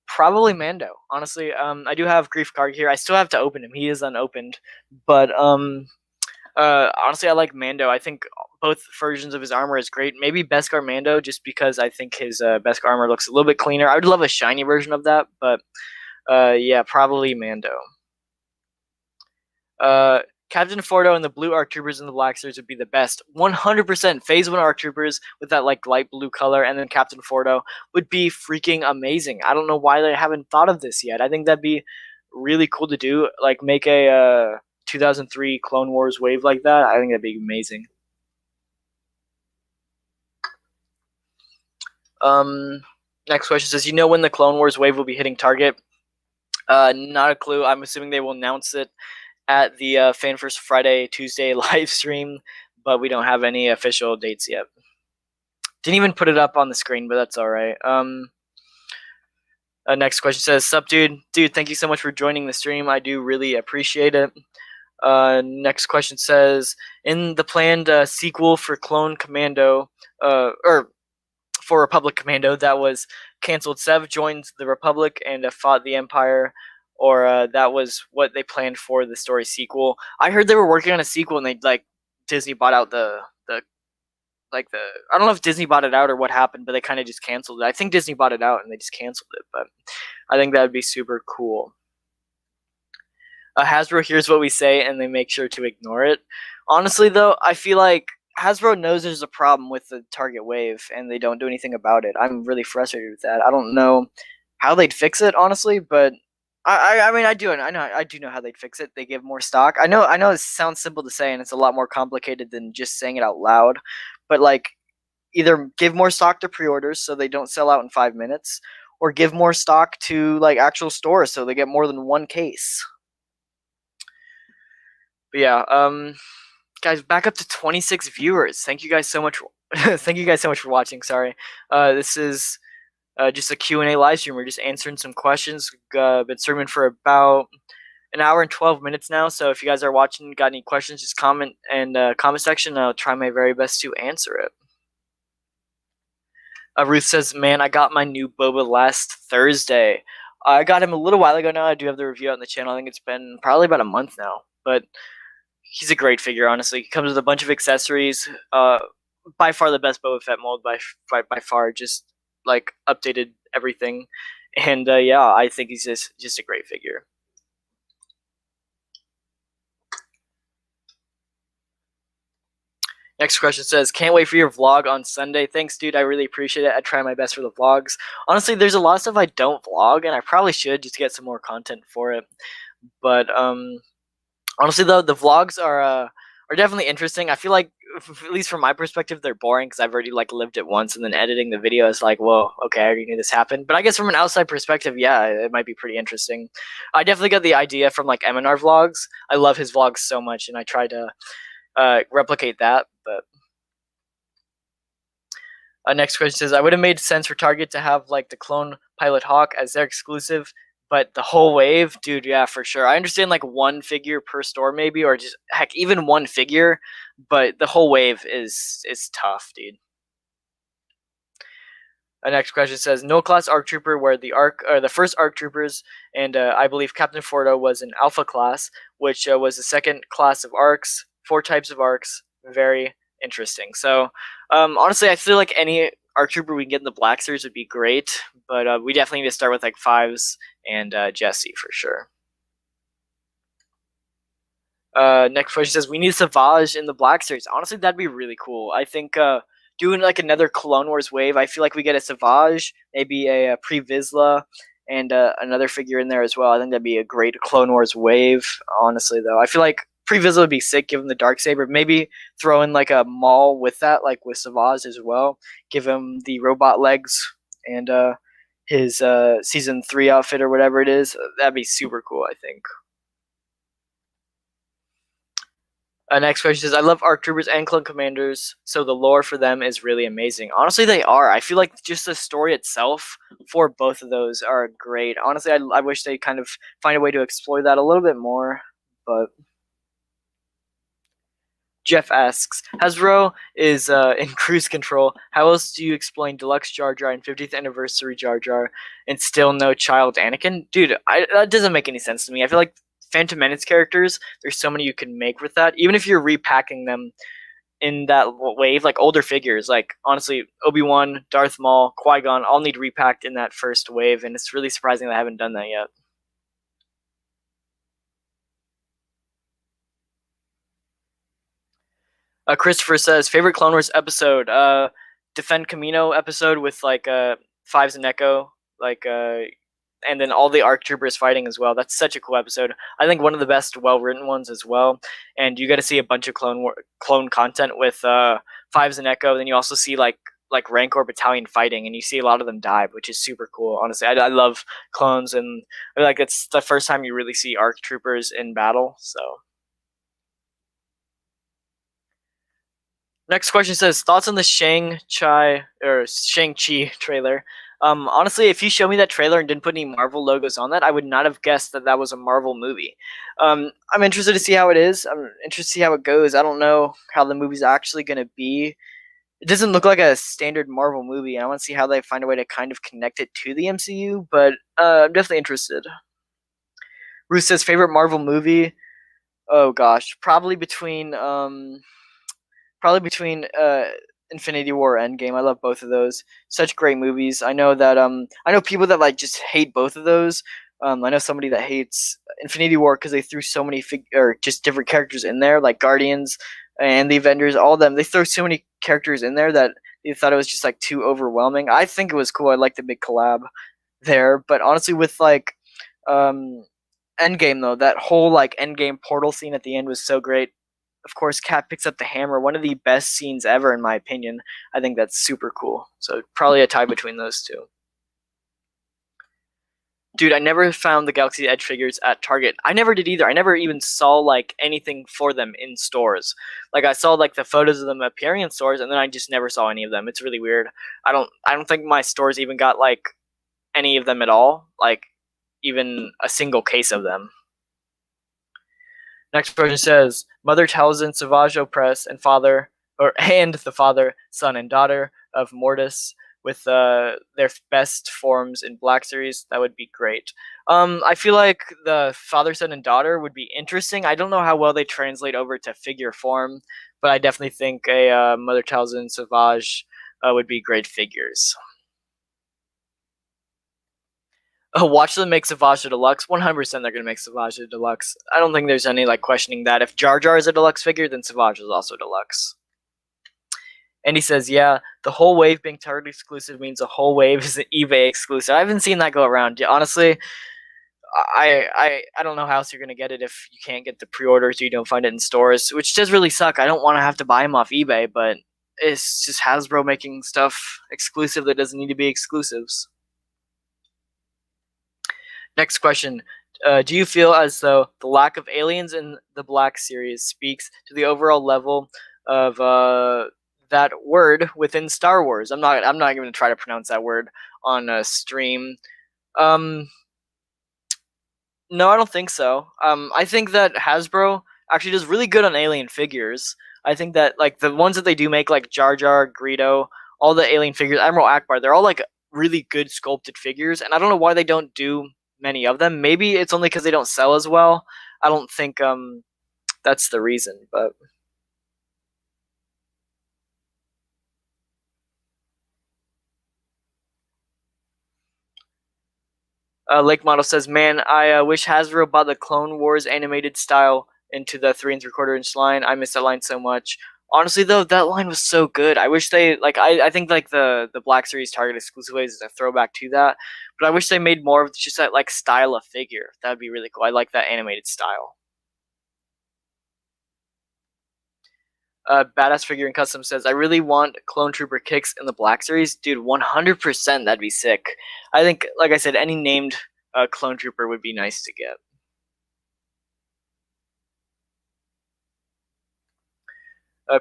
Speaker 1: Probably Mando, honestly. I do have Grief Karg here. I still have to open him. He is unopened, but honestly, I like Mando. I think both versions of his armor is great. Maybe Beskar Mando, just because I think his Beskar armor looks a little bit cleaner. I would love a shiny version of that, but yeah, probably Mando. Captain Fordo and the blue ARC Troopers and the Black Series would be the best. 100% Phase 1 ARC Troopers with that like light blue color, and then Captain Fordo would be freaking amazing. I don't know why they haven't thought of this yet. I think that'd be really cool to do. Like make a 2003 Clone Wars wave like that. I think that'd be amazing. Next question says, you know when the Clone Wars wave will be hitting Target? Not a clue. I'm assuming they will announce it at the Fan First Friday, Tuesday live stream, but we don't have any official dates yet. Didn't even put it up on the screen, but that's all right. Next question says, sup, dude? Dude, thank you so much for joining the stream. I do really appreciate it. Next question says, in the planned sequel for Clone Commando, or for Republic Commando that was canceled, Sev joined the Republic and fought the Empire, or that was what they planned for the story sequel. I heard they were working on a sequel and they Disney bought out the I don't know if Disney bought it out or what happened, but they kind of just canceled it. I think Disney bought it out and they just canceled it, but I think that would be super cool. Hasbro hears what we say and they make sure to ignore it. Honestly, though, I feel like Hasbro knows there's a problem with the Target wave and they don't do anything about it. I'm really frustrated with that. I don't know how they'd fix it, honestly, but I mean, I do know how they'd fix it. They give more stock. I know it sounds simple to say and it's a lot more complicated than just saying it out loud, but like either give more stock to pre-orders so they don't sell out in 5 minutes, or give more stock to like actual stores so they get more than one case. But yeah, guys, back up to 26 viewers. Thank you guys so much. Thank you guys so much for watching. Sorry, this is just a Q&A live stream. We're just answering some questions. Been streaming for about an hour and 12 minutes now. So if you guys are watching, got any questions, just comment in the comment section. I'll try my very best to answer it. Ruth says, man, I got my new Boba last Thursday. I got him a little while ago now. I do have the review on the channel. I think it's been probably about a month now. But he's a great figure, honestly. He comes with a bunch of accessories. By far the best Boba Fett mold, by far. Just like updated everything. And yeah, I think he's just a great figure. Next question says, can't wait for your vlog on Sunday. Thanks, dude. I really appreciate it. I try my best for the vlogs. Honestly, there's a lot of stuff I don't vlog, and I probably should just get some more content for it. But honestly, though, the vlogs are definitely interesting. I feel like, at least from my perspective, they're boring because I've already like lived it once, and then editing the video is like, whoa, okay, I already knew this happened. But I guess from an outside perspective, yeah, it might be pretty interesting. I definitely got the idea from like MNR vlogs. I love his vlogs so much, and I try to replicate that. But next question says, I would have made sense for Target to have like the clone Pilot Hawk as their exclusive, but the whole wave, dude, yeah, for sure. I understand like one figure per store maybe, or just heck, even one figure, but the whole wave is tough, dude. Next question says, no class ARC Trooper where the first ARC Troopers, and I believe Captain Fordo was an Alpha class, which was the second class of ARCs, 4 types of ARCs. Very interesting. So honestly, I feel like any ARC Trooper we can get in the Black Series would be great, but we definitely need to start with like 5s and Jesse for sure. Next question says, we need Savage in the Black Series. Honestly, that'd be really cool. I think doing like another Clone Wars wave. I feel like we get a Savage, maybe a Pre Vizsla, and another figure in there as well. I think that'd be a great Clone Wars wave. Honestly, though, I feel like Pre Vizsla would be sick given the Darksaber. Maybe throw in like a Maul with that, like with Savage as well. Give him the robot legs and his season 3 outfit or whatever it is. That'd be super cool, I think. Next question says, I love ARC Troopers and Clone Commanders, so the lore for them is really amazing. Honestly, they are. I feel like just the story itself for both of those are great. Honestly, I wish they kind of find a way to explore that a little bit more, but Jeff asks, Hasbro is in cruise control. How else do you explain Deluxe Jar Jar and 50th Anniversary Jar Jar and still no child Anakin? Dude, that doesn't make any sense to me. I feel like Phantom Menace characters, there's so many you can make with that. Even if you're repacking them in that wave, like older figures, like honestly, Obi-Wan, Darth Maul, Qui-Gon all need repacked in that first wave, and it's really surprising they haven't done that yet. Christopher says, favorite Clone Wars episode? Defend Camino episode with like Fives and Echo, like and then all the ARC troopers fighting as well. That's such a cool episode. I think one of the best, well-written ones as well. And you got to see a bunch of clone content with Fives and Echo. Then you also see like Rancor Battalion fighting, and you see a lot of them die, which is super cool. Honestly, I love clones, and I feel like it's the first time you really see ARC troopers in battle. So. Next question says, thoughts on the Shang-Chi trailer? Honestly, if you showed me that trailer and didn't put any Marvel logos on that, I would not have guessed that that was a Marvel movie. I'm interested to see how it is. I'm interested to see how it goes. I don't know how the movie's actually going to be. It doesn't look like a standard Marvel movie, and I want to see how they find a way to kind of connect it to the MCU, but I'm definitely interested. Ruth says, favorite Marvel movie? Oh gosh, probably between Infinity War and Endgame. I love both of those. Such great movies. I know that I know people that like just hate both of those. I know somebody that hates Infinity War because they threw so many or just different characters in there, like Guardians and the Avengers, all of them. They throw so many characters in there that they thought it was just like too overwhelming. I think it was cool. I like the big collab there, but honestly, with like Endgame though, that whole like Endgame portal scene at the end was so great. Of course, Cap picks up the hammer. One of the best scenes ever, in my opinion. I think that's super cool. So probably a tie between those two. Dude, I never found the Galaxy Edge figures at Target. I never did either. I never even saw like anything for them in stores. Like I saw like the photos of them appearing in stores, and then I just never saw any of them. It's really weird. I don't think my stores even got like any of them at all. Like even a single case of them. Next person says, Mother Talzin, Savage Opress, and the father, son, and daughter of Mortis with their best forms in Black Series. That would be great. I feel like the father, son, and daughter would be interesting. I don't know how well they translate over to figure form, but I definitely think a Mother Talzin, Savage would be great figures. Watch them make Savage a Deluxe. 100% they're going to make Savage a Deluxe. I don't think there's any like questioning that. If Jar Jar is a Deluxe figure, then Savage is also Deluxe. And he says, yeah, the whole wave being Target exclusive means the whole wave is an eBay exclusive. I haven't seen that go around. Honestly, I don't know how else you're going to get it if you can't get the pre-orders or you don't find it in stores, which does really suck. I don't want to have to buy them off eBay, but it's just Hasbro making stuff exclusive that doesn't need to be exclusives. Next question. Do you feel as though the lack of aliens in the Black Series speaks to the overall level of that word within Star Wars? I'm not even going to try to pronounce that word on a stream. No, I don't think so. I think that Hasbro actually does really good on alien figures. I think that like the ones that they do make, like Jar Jar, Greedo, all the alien figures, Admiral Akbar, they're all like really good sculpted figures, and I don't know why they don't do many of them. Maybe it's only because they don't sell as well. I don't think that's the reason, but Lake Model says, man, I wish Hasbro bought the Clone Wars animated style into the 3 3/4 inch line. I miss that line so much. Honestly, though, that line was so good. I wish they like. I think like the Black Series Target exclusive ways is a throwback to that, but I wish they made more of just that like style of figure. That would be really cool. I like that animated style. Badass Figure and Custom says, I really want Clone Trooper kicks in the Black Series. Dude, 100% that'd be sick. I think, like I said, any named Clone Trooper would be nice to get.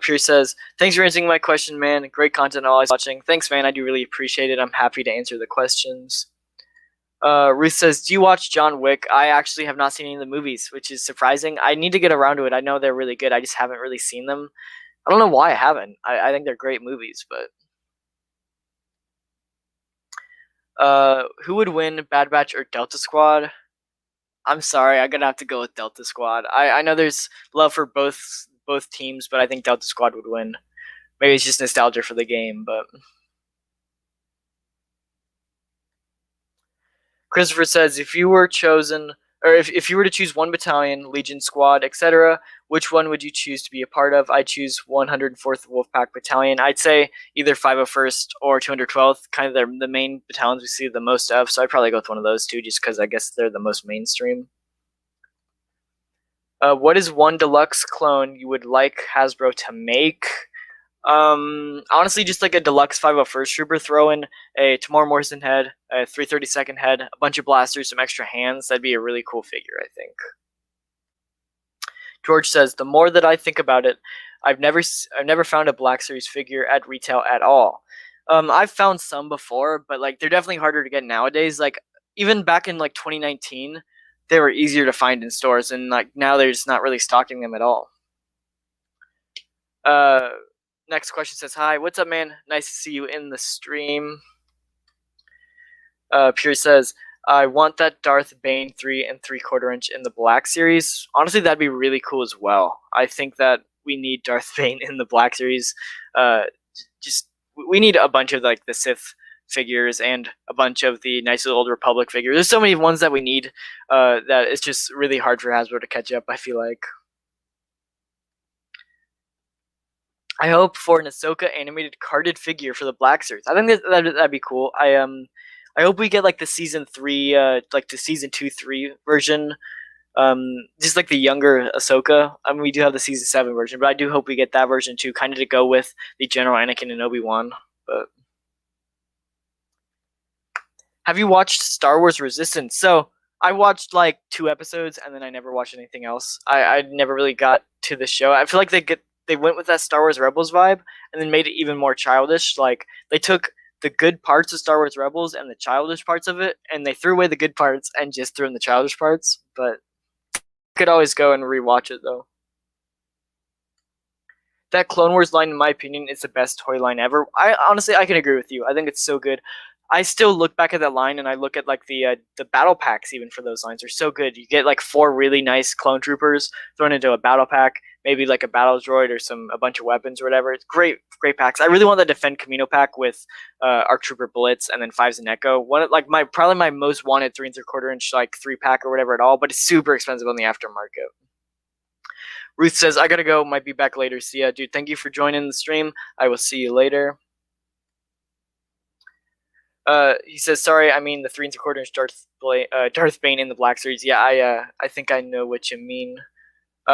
Speaker 1: Pierce says, thanks for answering my question, man. Great content always watching. Thanks, man. I do really appreciate it. I'm happy to answer the questions. Ruth says, do you watch John Wick? I actually have not seen any of the movies, which is surprising. I need to get around to it. I know they're really good. I just haven't really seen them. I don't know why I haven't. I think they're great movies, but who would win, Bad Batch or Delta Squad? I'm sorry, I'm gonna have to go with Delta Squad. I know there's love for both teams, but I think Delta Squad would win. Maybe it's just nostalgia for the game, but Christopher says, if you were chosen, or if you were to choose one battalion, Legion Squad, etc., which one would you choose to be a part of? I'd choose 104th Wolfpack Battalion. I'd say either 501st or 212th, kind of the main battalions we see the most of, so I'd probably go with one of those two, just because I guess they're the most mainstream. What is one deluxe clone you would like Hasbro to make? Honestly, just like a deluxe 501st Trooper, throw in a Tamora Morrison head, a 332nd head, a bunch of blasters, some extra hands. That'd be a really cool figure, I think. George says, the more that I think about it, I've never found a Black Series figure at retail at all. I've found some before, but like they're definitely harder to get nowadays. Like even back in like 2019, they were easier to find in stores, and like now they're just not really stocking them at all. Next question says, hi, what's up, man? Nice to see you in the stream. Pure says, I want that Darth Bane 3 3/4 inch in the Black Series. Honestly, that'd be really cool as well. I think that we need Darth Bane in the Black Series. Just we need a bunch of like the Sith figures and a bunch of the nice Old Republic figures. There's so many ones that we need that it's just really hard for Hasbro to catch up, I feel like. I hope for an Ahsoka animated carded figure for the Black Series. I think that'd be cool. I hope we get like the season 3, like the season 2-3 version. Just like the younger Ahsoka. I mean, we do have the season 7 version, but I do hope we get that version too, kind of to go with the General Anakin and Obi-Wan. But have you watched Star Wars Resistance? So I watched like 2 episodes and then I never watched anything else. I never really got to the show. I feel like they went with that Star Wars Rebels vibe and then made it even more childish. Like they took the good parts of Star Wars Rebels and the childish parts of it, and they threw away the good parts and just threw in the childish parts. But you could always go and rewatch it though. That Clone Wars line, in my opinion, is the best toy line ever. I honestly, I can agree with you. I think it's so good. I still look back at that line and I look at like the battle packs even for those lines are so good. You get like 4 really nice clone troopers thrown into a battle pack, maybe like a battle droid or a bunch of weapons or whatever. It's great packs. I really want the Defend Camino pack with ARC Trooper Blitz and then 5s and Echo. One like probably my most wanted 3 3/4 inch like 3 pack or whatever at all, but it's super expensive on the aftermarket. Ruth says, I gotta go, might be back later. See ya, dude. Thank you for joining the stream. I will see you later. He says, sorry, I mean the 3 3/4 inch Darth Bane in the Black Series. Yeah, I think I know what you mean.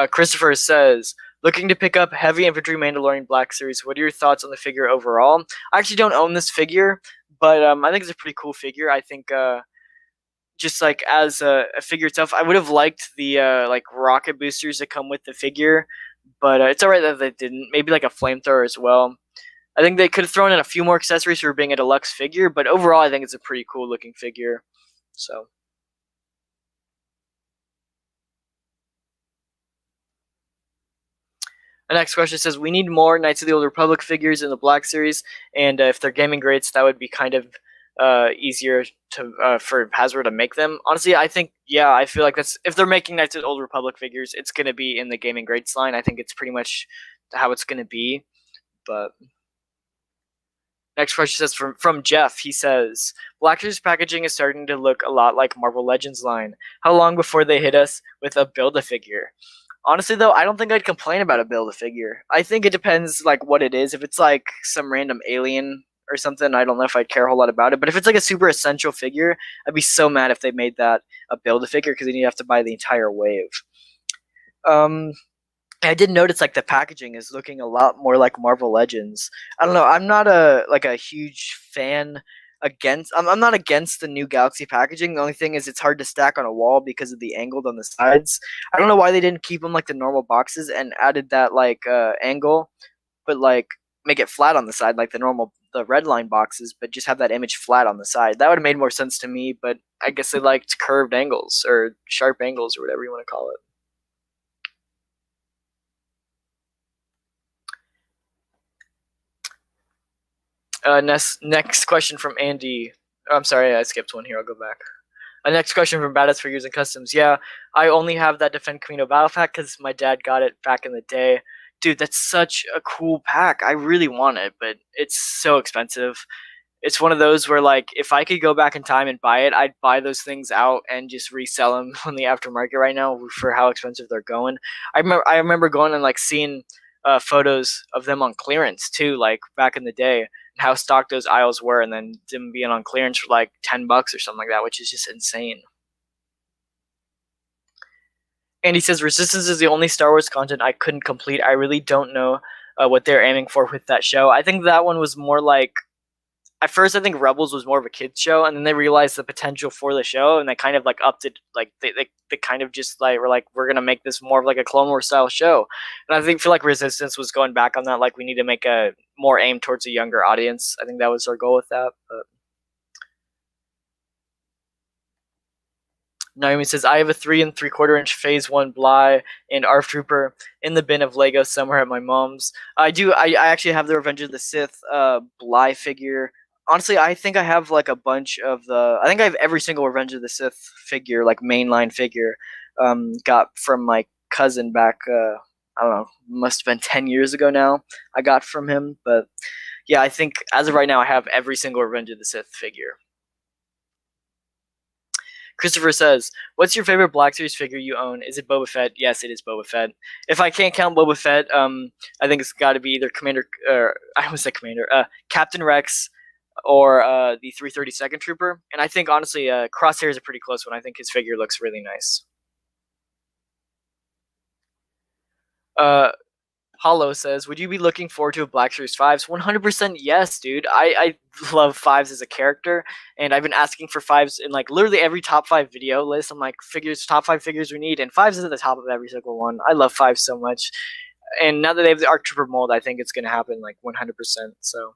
Speaker 1: Christopher says, looking to pick up Heavy Infantry Mandalorian Black Series. What are your thoughts on the figure overall? I actually don't own this figure, but I think it's a pretty cool figure. I think just like as a figure itself, I would have liked the like rocket boosters that come with the figure, but it's alright that they didn't. Maybe like a flamethrower as well. I think they could have thrown in a few more accessories for being a deluxe figure, but overall I think it's a pretty cool looking figure. So the next question says, we need more Knights of the Old Republic figures in the Black Series, and if they're gaming greats, that would be kind of easier to for Hasbro to make them. Honestly, I think, yeah, I feel like that's if they're making Knights of the Old Republic figures, it's going to be in the gaming greats line. I think it's pretty much how it's going to be, but next question says from Jeff. He says, Black Series packaging is starting to look a lot like Marvel Legends line. How long before they hit us with a Build-A-Figure? Honestly, though, I don't think I'd complain about a Build-A-Figure. I think it depends, like, what it is. If it's, like, some random alien or something, I don't know if I'd care a whole lot about it. But if it's, like, a super essential figure, I'd be so mad if they made that a Build-A-Figure, because then you have to buy the entire wave. Um, I did notice, like, the packaging is looking a lot more like Marvel Legends. I don't know. I'm not a huge fan against. I'm not against the new Galaxy packaging. The only thing is, it's hard to stack on a wall because of the angled on the sides. I don't know why they didn't keep them like the normal boxes and added that like angle, but like make it flat on the side like the red line boxes, but just have that image flat on the side. That would have made more sense to me. But I guess they liked curved angles or sharp angles or whatever you want to call it. Next question from Andy. Oh, I'm sorry, I skipped one here. I'll go back. Next question from Badass Figures and Customs. Yeah, I only have that Defend Camino Battle Pack because my dad got it back in the day. Dude, that's such a cool pack. I really want it, but it's so expensive. It's one of those where, like, if I could go back in time and buy it, I'd buy those things out and just resell them on the aftermarket right now for how expensive they're going. I remember going and like seeing photos of them on clearance too, like back in the day, and how stocked those aisles were, and then them being on clearance for like $10 or something like that, which is just insane. And he says Resistance is the only Star Wars content I couldn't complete. I really don't know what they're aiming for with that show. I think that one was more like, at first I think Rebels was more of a kids show, and then they realized the potential for the show, and they kind of like upped it. Like they kind of just like were like, we're gonna make this more of like a Clone Wars style show. And I think feel like Resistance was going back on that. Like, we need to make a more aim towards a younger audience. I think that was our goal with that. But Naomi says, I have a 3 3/4 inch Phase 1 Bly and ARF Trooper in the bin of Lego somewhere at my mom's. I do. I actually have the Revenge of the Sith Bly figure. Honestly, I think I have like a bunch of the. I think I have every single Revenge of the Sith figure, like mainline figure, got from my cousin back. I don't know, must have been 10 years ago now. I got from him, but yeah, I think as of right now, I have every single Revenge of the Sith figure. Christopher says, "What's your favorite Black Series figure you own? Is it Boba Fett?" Yes, it is Boba Fett. If I can't count Boba Fett, I think it's got to be either Commander. I almost said Commander. Captain Rex, or the 332nd Trooper. And I think honestly, Crosshair is a pretty close one. I think his figure looks really nice. Uh, Hollow says, "Would you be looking forward to a Black Series 5s?" 100% yes, dude. I love 5s as a character, and I've been asking for 5s in like literally every top 5 video list. I'm like, top 5 figures we need, and 5s is at the top of every single one. I love 5s so much. And now that they have the ARC Trooper mold, I think it's going to happen like 100%. So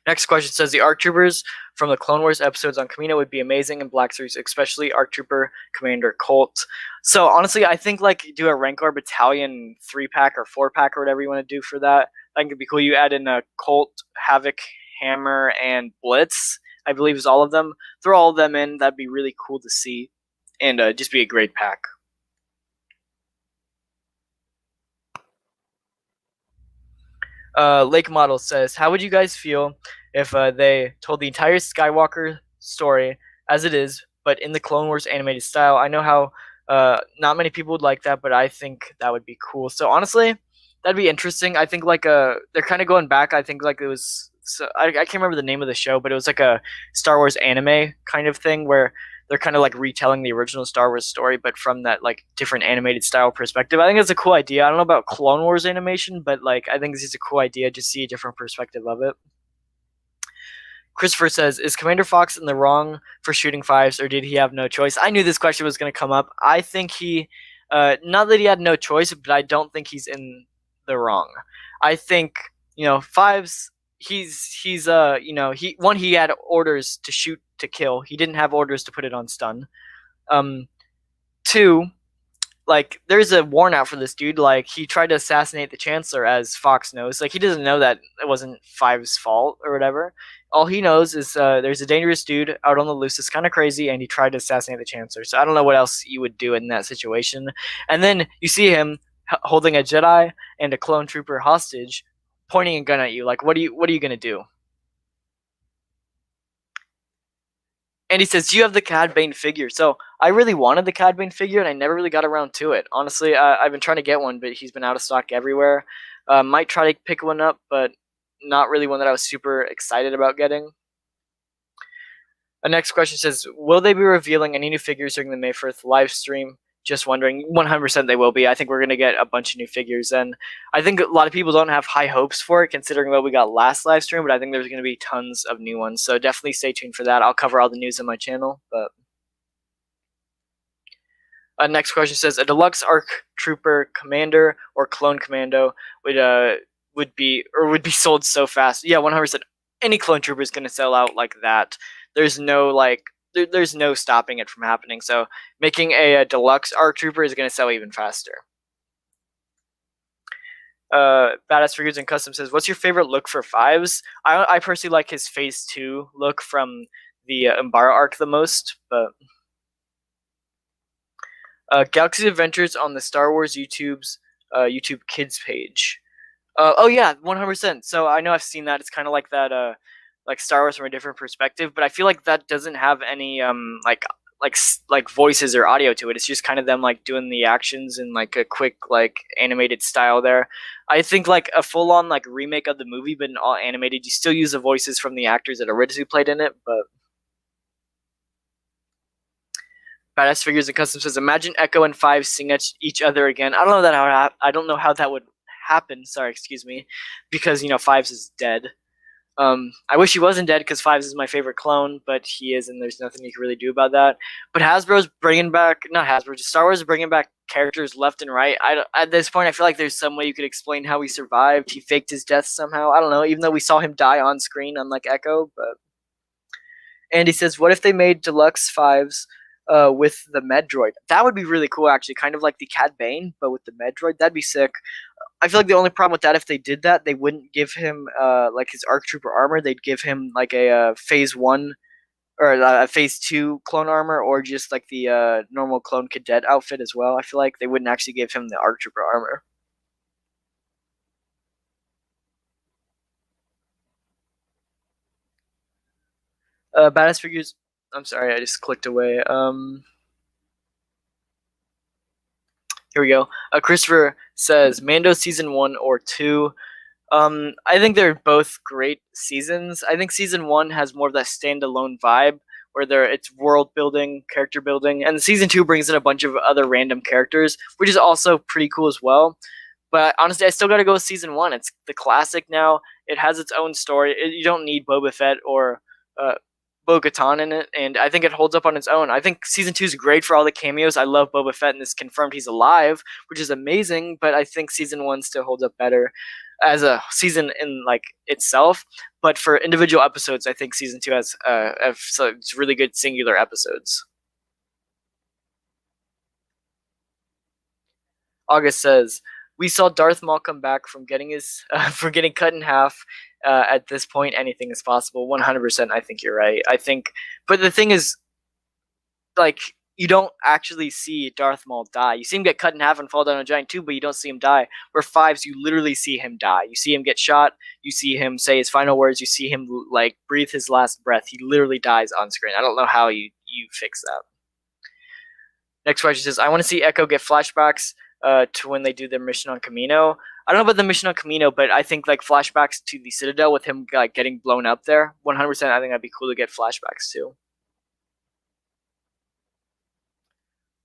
Speaker 1: next question says, the ARC Troopers from the Clone Wars episodes on Kamino would be amazing in Black Series, especially ARC Trooper Commander Colt. So honestly, I think like do a Rancor Battalion 3-pack or 4-pack or whatever you want to do for that. I think it'd be cool. You add in a Colt, Havoc, Hammer, and Blitz, I believe is all of them. Throw all of them in. That'd be really cool to see, and just be a great pack. Lake Model says, how would you guys feel if they told the entire Skywalker story as it is, but in the Clone Wars animated style? I know how not many people would like that, but I think that would be cool. So honestly, that'd be interesting. I think like they're kind of going back. I think like it was, so I can't remember the name of the show, but it was like a Star Wars anime kind of thing where they're kind of like retelling the original Star Wars story, but from that like different animated style perspective. I think it's a cool idea. I don't know about Clone Wars animation, but like I think this is a cool idea to see a different perspective of it. Christopher says, is Commander Fox in the wrong for shooting 5s, or did he have no choice? I knew this question was going to come up. I think he, not that he had no choice, but I don't think he's in the wrong. I think, 5s, he's he had orders to shoot to kill. He didn't have orders to put it on stun. 2, like there's a warrant out for this dude. Like he tried to assassinate the Chancellor, as Fox knows. Like he doesn't know that it wasn't 5's fault or whatever. All he knows is there's a dangerous dude out on the loose that's kind of crazy, and he tried to assassinate the Chancellor. So I don't know what else you would do in that situation. And then you see him holding a Jedi and a clone trooper hostage, pointing a gun at you. Like what are you gonna do? And he says, "Do you have the Cad Bane figure?" So I really wanted the Cad Bane figure, and I never really got around to it. Honestly, I've been trying to get one, but he's been out of stock everywhere. Might try to pick one up, but not really one that I was super excited about getting. The next question says, "Will they be revealing any new figures during the May 1st live stream?" Just wondering. 100% they will be. I think we're going to get a bunch of new figures, and I think a lot of people don't have high hopes for it considering what we got last live stream, but I think there's going to be tons of new ones, so definitely stay tuned for that. I'll cover all the news on my channel. But next question says, "A deluxe ARC Trooper Commander or Clone Commando would be sold so fast." Yeah, 100%. Any Clone Trooper is going to sell out like that. There's no there's no stopping it from happening. So making a deluxe ARC Trooper is going to sell even faster. Badass Figures and Custom says, "What's your favorite look for Fives?" I personally like his Phase 2 look from the Umbara arc the most, but Galaxy Adventures on the Star Wars YouTube's YouTube Kids page. Oh yeah, 100%. So I know I've seen that. It's kind of like that, like Star Wars from a different perspective. But I feel like that doesn't have any like voices or audio to it. It's just kind of them like doing the actions in like a quick like animated style there. I think like a full on like remake of the movie, but all animated. You still use the voices from the actors that originally played in it, but. Badass Figures and Custom says, "Imagine Echo and Five sing at each other again." I don't know how that would happen. Sorry, excuse me, because Fives is dead. I wish he wasn't dead because Fives is my favorite clone, but he is, and there's nothing you can really do about that. But Hasbro's bringing back, not Hasbro, just Star Wars is bringing back characters left and right. At this point, I feel like there's some way you could explain how he survived. He faked his death somehow. I don't know, even though we saw him die on screen, unlike Echo. But and he says, "What if they made deluxe Fives with the Medroid?" That would be really cool, actually. Kind of like the Cad Bane, but with the Medroid. That'd be sick. I feel like the only problem with that, if they did that, they wouldn't give him like his ARC Trooper armor. They'd give him like a Phase 1 or a Phase 2 clone armor, or just like the normal clone cadet outfit as well. I feel like they wouldn't actually give him the ARC Trooper armor. Badass Figures. I'm sorry, I just clicked away. Here we go. Christopher says, "Mando season 1 or 2?" I think they're both great seasons. I think season 1 has more of that standalone vibe where it's world building, character building, and season 2 brings in a bunch of other random characters, which is also pretty cool as well. But honestly, I still got to go with season 1. It's the classic now. It has its own story. You don't need Boba Fett or uh, Bo-Katan in it, and I think it holds up on its own. I think season 2 is great for all the cameos. I love Boba Fett, and it's confirmed he's alive, which is amazing. But I think season 1 still holds up better as a season in like itself. But for individual episodes, I think season 2 has it's really good singular episodes. August says, "We saw Darth Maul come back from getting his from getting cut in half. At this point, anything is possible." 100%. I think you're right. I think, but the thing is, like, you don't actually see Darth Maul die. You see him get cut in half and fall down a giant tube, but you don't see him die. Where Fives, you literally see him die. You see him get shot. You see him say his final words. You see him like breathe his last breath. He literally dies on screen. I don't know how you fix that. Next question says, "I want to see Echo get flashbacks to when they do their mission on Camino." I don't know about the mission on Camino, but I think like flashbacks to the Citadel with him like getting blown up there. 100%. I think that'd be cool to get flashbacks too.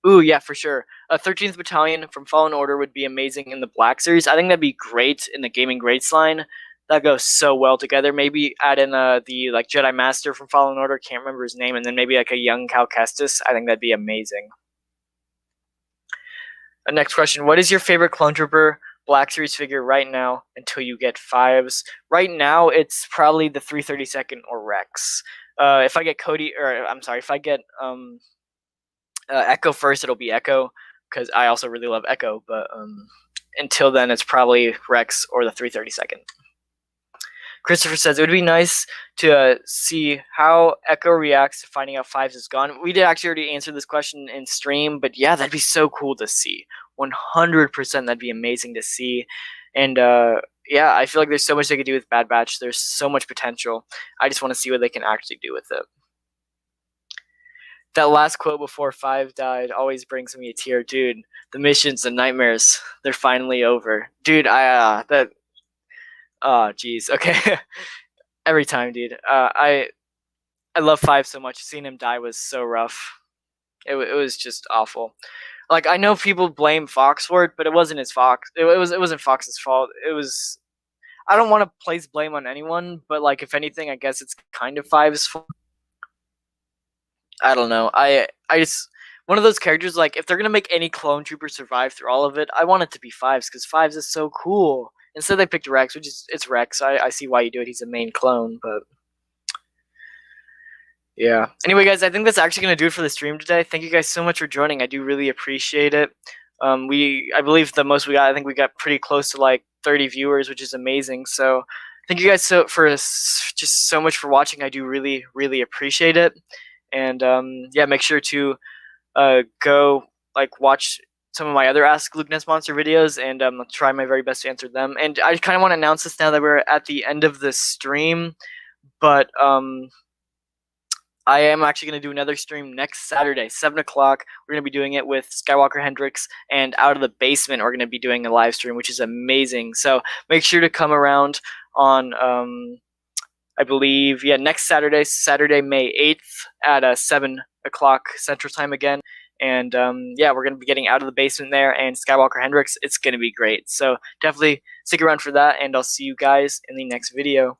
Speaker 1: Ooh, yeah, for sure. A 13th Battalion from Fallen Order would be amazing in the Black Series. I think that'd be great in the Gaming Greats line. That goes so well together. Maybe add in the like Jedi Master from Fallen Order. Can't remember his name, and then maybe like a young Cal Kestis. I think that'd be amazing. Next question: What is your favorite Clone Trooper Black Series figure right now until you get Fives? Right now, it's probably the 332nd or Rex. If I get Cody, or I'm sorry, if I get Echo first, it'll be Echo because I also really love Echo. But until then, it's probably Rex or the 332nd. Christopher says, "It would be nice to see how Echo reacts to finding out Fives is gone." We did actually already answer this question in stream, but yeah, that'd be so cool to see. 100%, that'd be amazing to see. And yeah, I feel like there's so much they could do with Bad Batch. There's so much potential. I just want to see what they can actually do with it. That last quote before 5 died always brings me a tear, dude. The missions and nightmares, they're finally over, dude. Oh, jeez. Okay, every time, dude. I love 5 so much. Seeing him die was so rough. It was just awful. Like, I know people blame Fox for it, but it wasn't his Fox. It wasn't Fox's fault. It was. I don't want to place blame on anyone, but like, if anything, I guess it's kind of Five's fault. I don't know. I just, one of those characters, like, if they're gonna make any clone trooper survive through all of it, I want it to be Fives, because Fives is so cool. Instead, they picked Rex, which is, it's Rex. I see why you do it. He's a main clone, but yeah. Anyway, guys, I think that's actually gonna do it for the stream today. Thank you guys so much for joining. I do really appreciate it. I believe the most we got, I think we got pretty close to like 30 viewers, which is amazing. So thank you guys just so much for watching. I do really, really appreciate it. And yeah, make sure to go like watch some of my other Ask Lukenessmonster videos, and try my very best to answer them. And I kind of want to announce this now that we're at the end of the stream, but I am actually going to do another stream next Saturday, 7 o'clock. We're going to be doing it with Skywalker Hendrix, and Out of the Basement, we're going to be doing a live stream, which is amazing. So make sure to come around on, I believe, yeah, next Saturday, Saturday, May 8th at 7 o'clock Central Time again. And yeah, we're going to be getting Out of the Basement there and Skywalker Hendrix. It's going to be great. So definitely stick around for that, and I'll see you guys in the next video.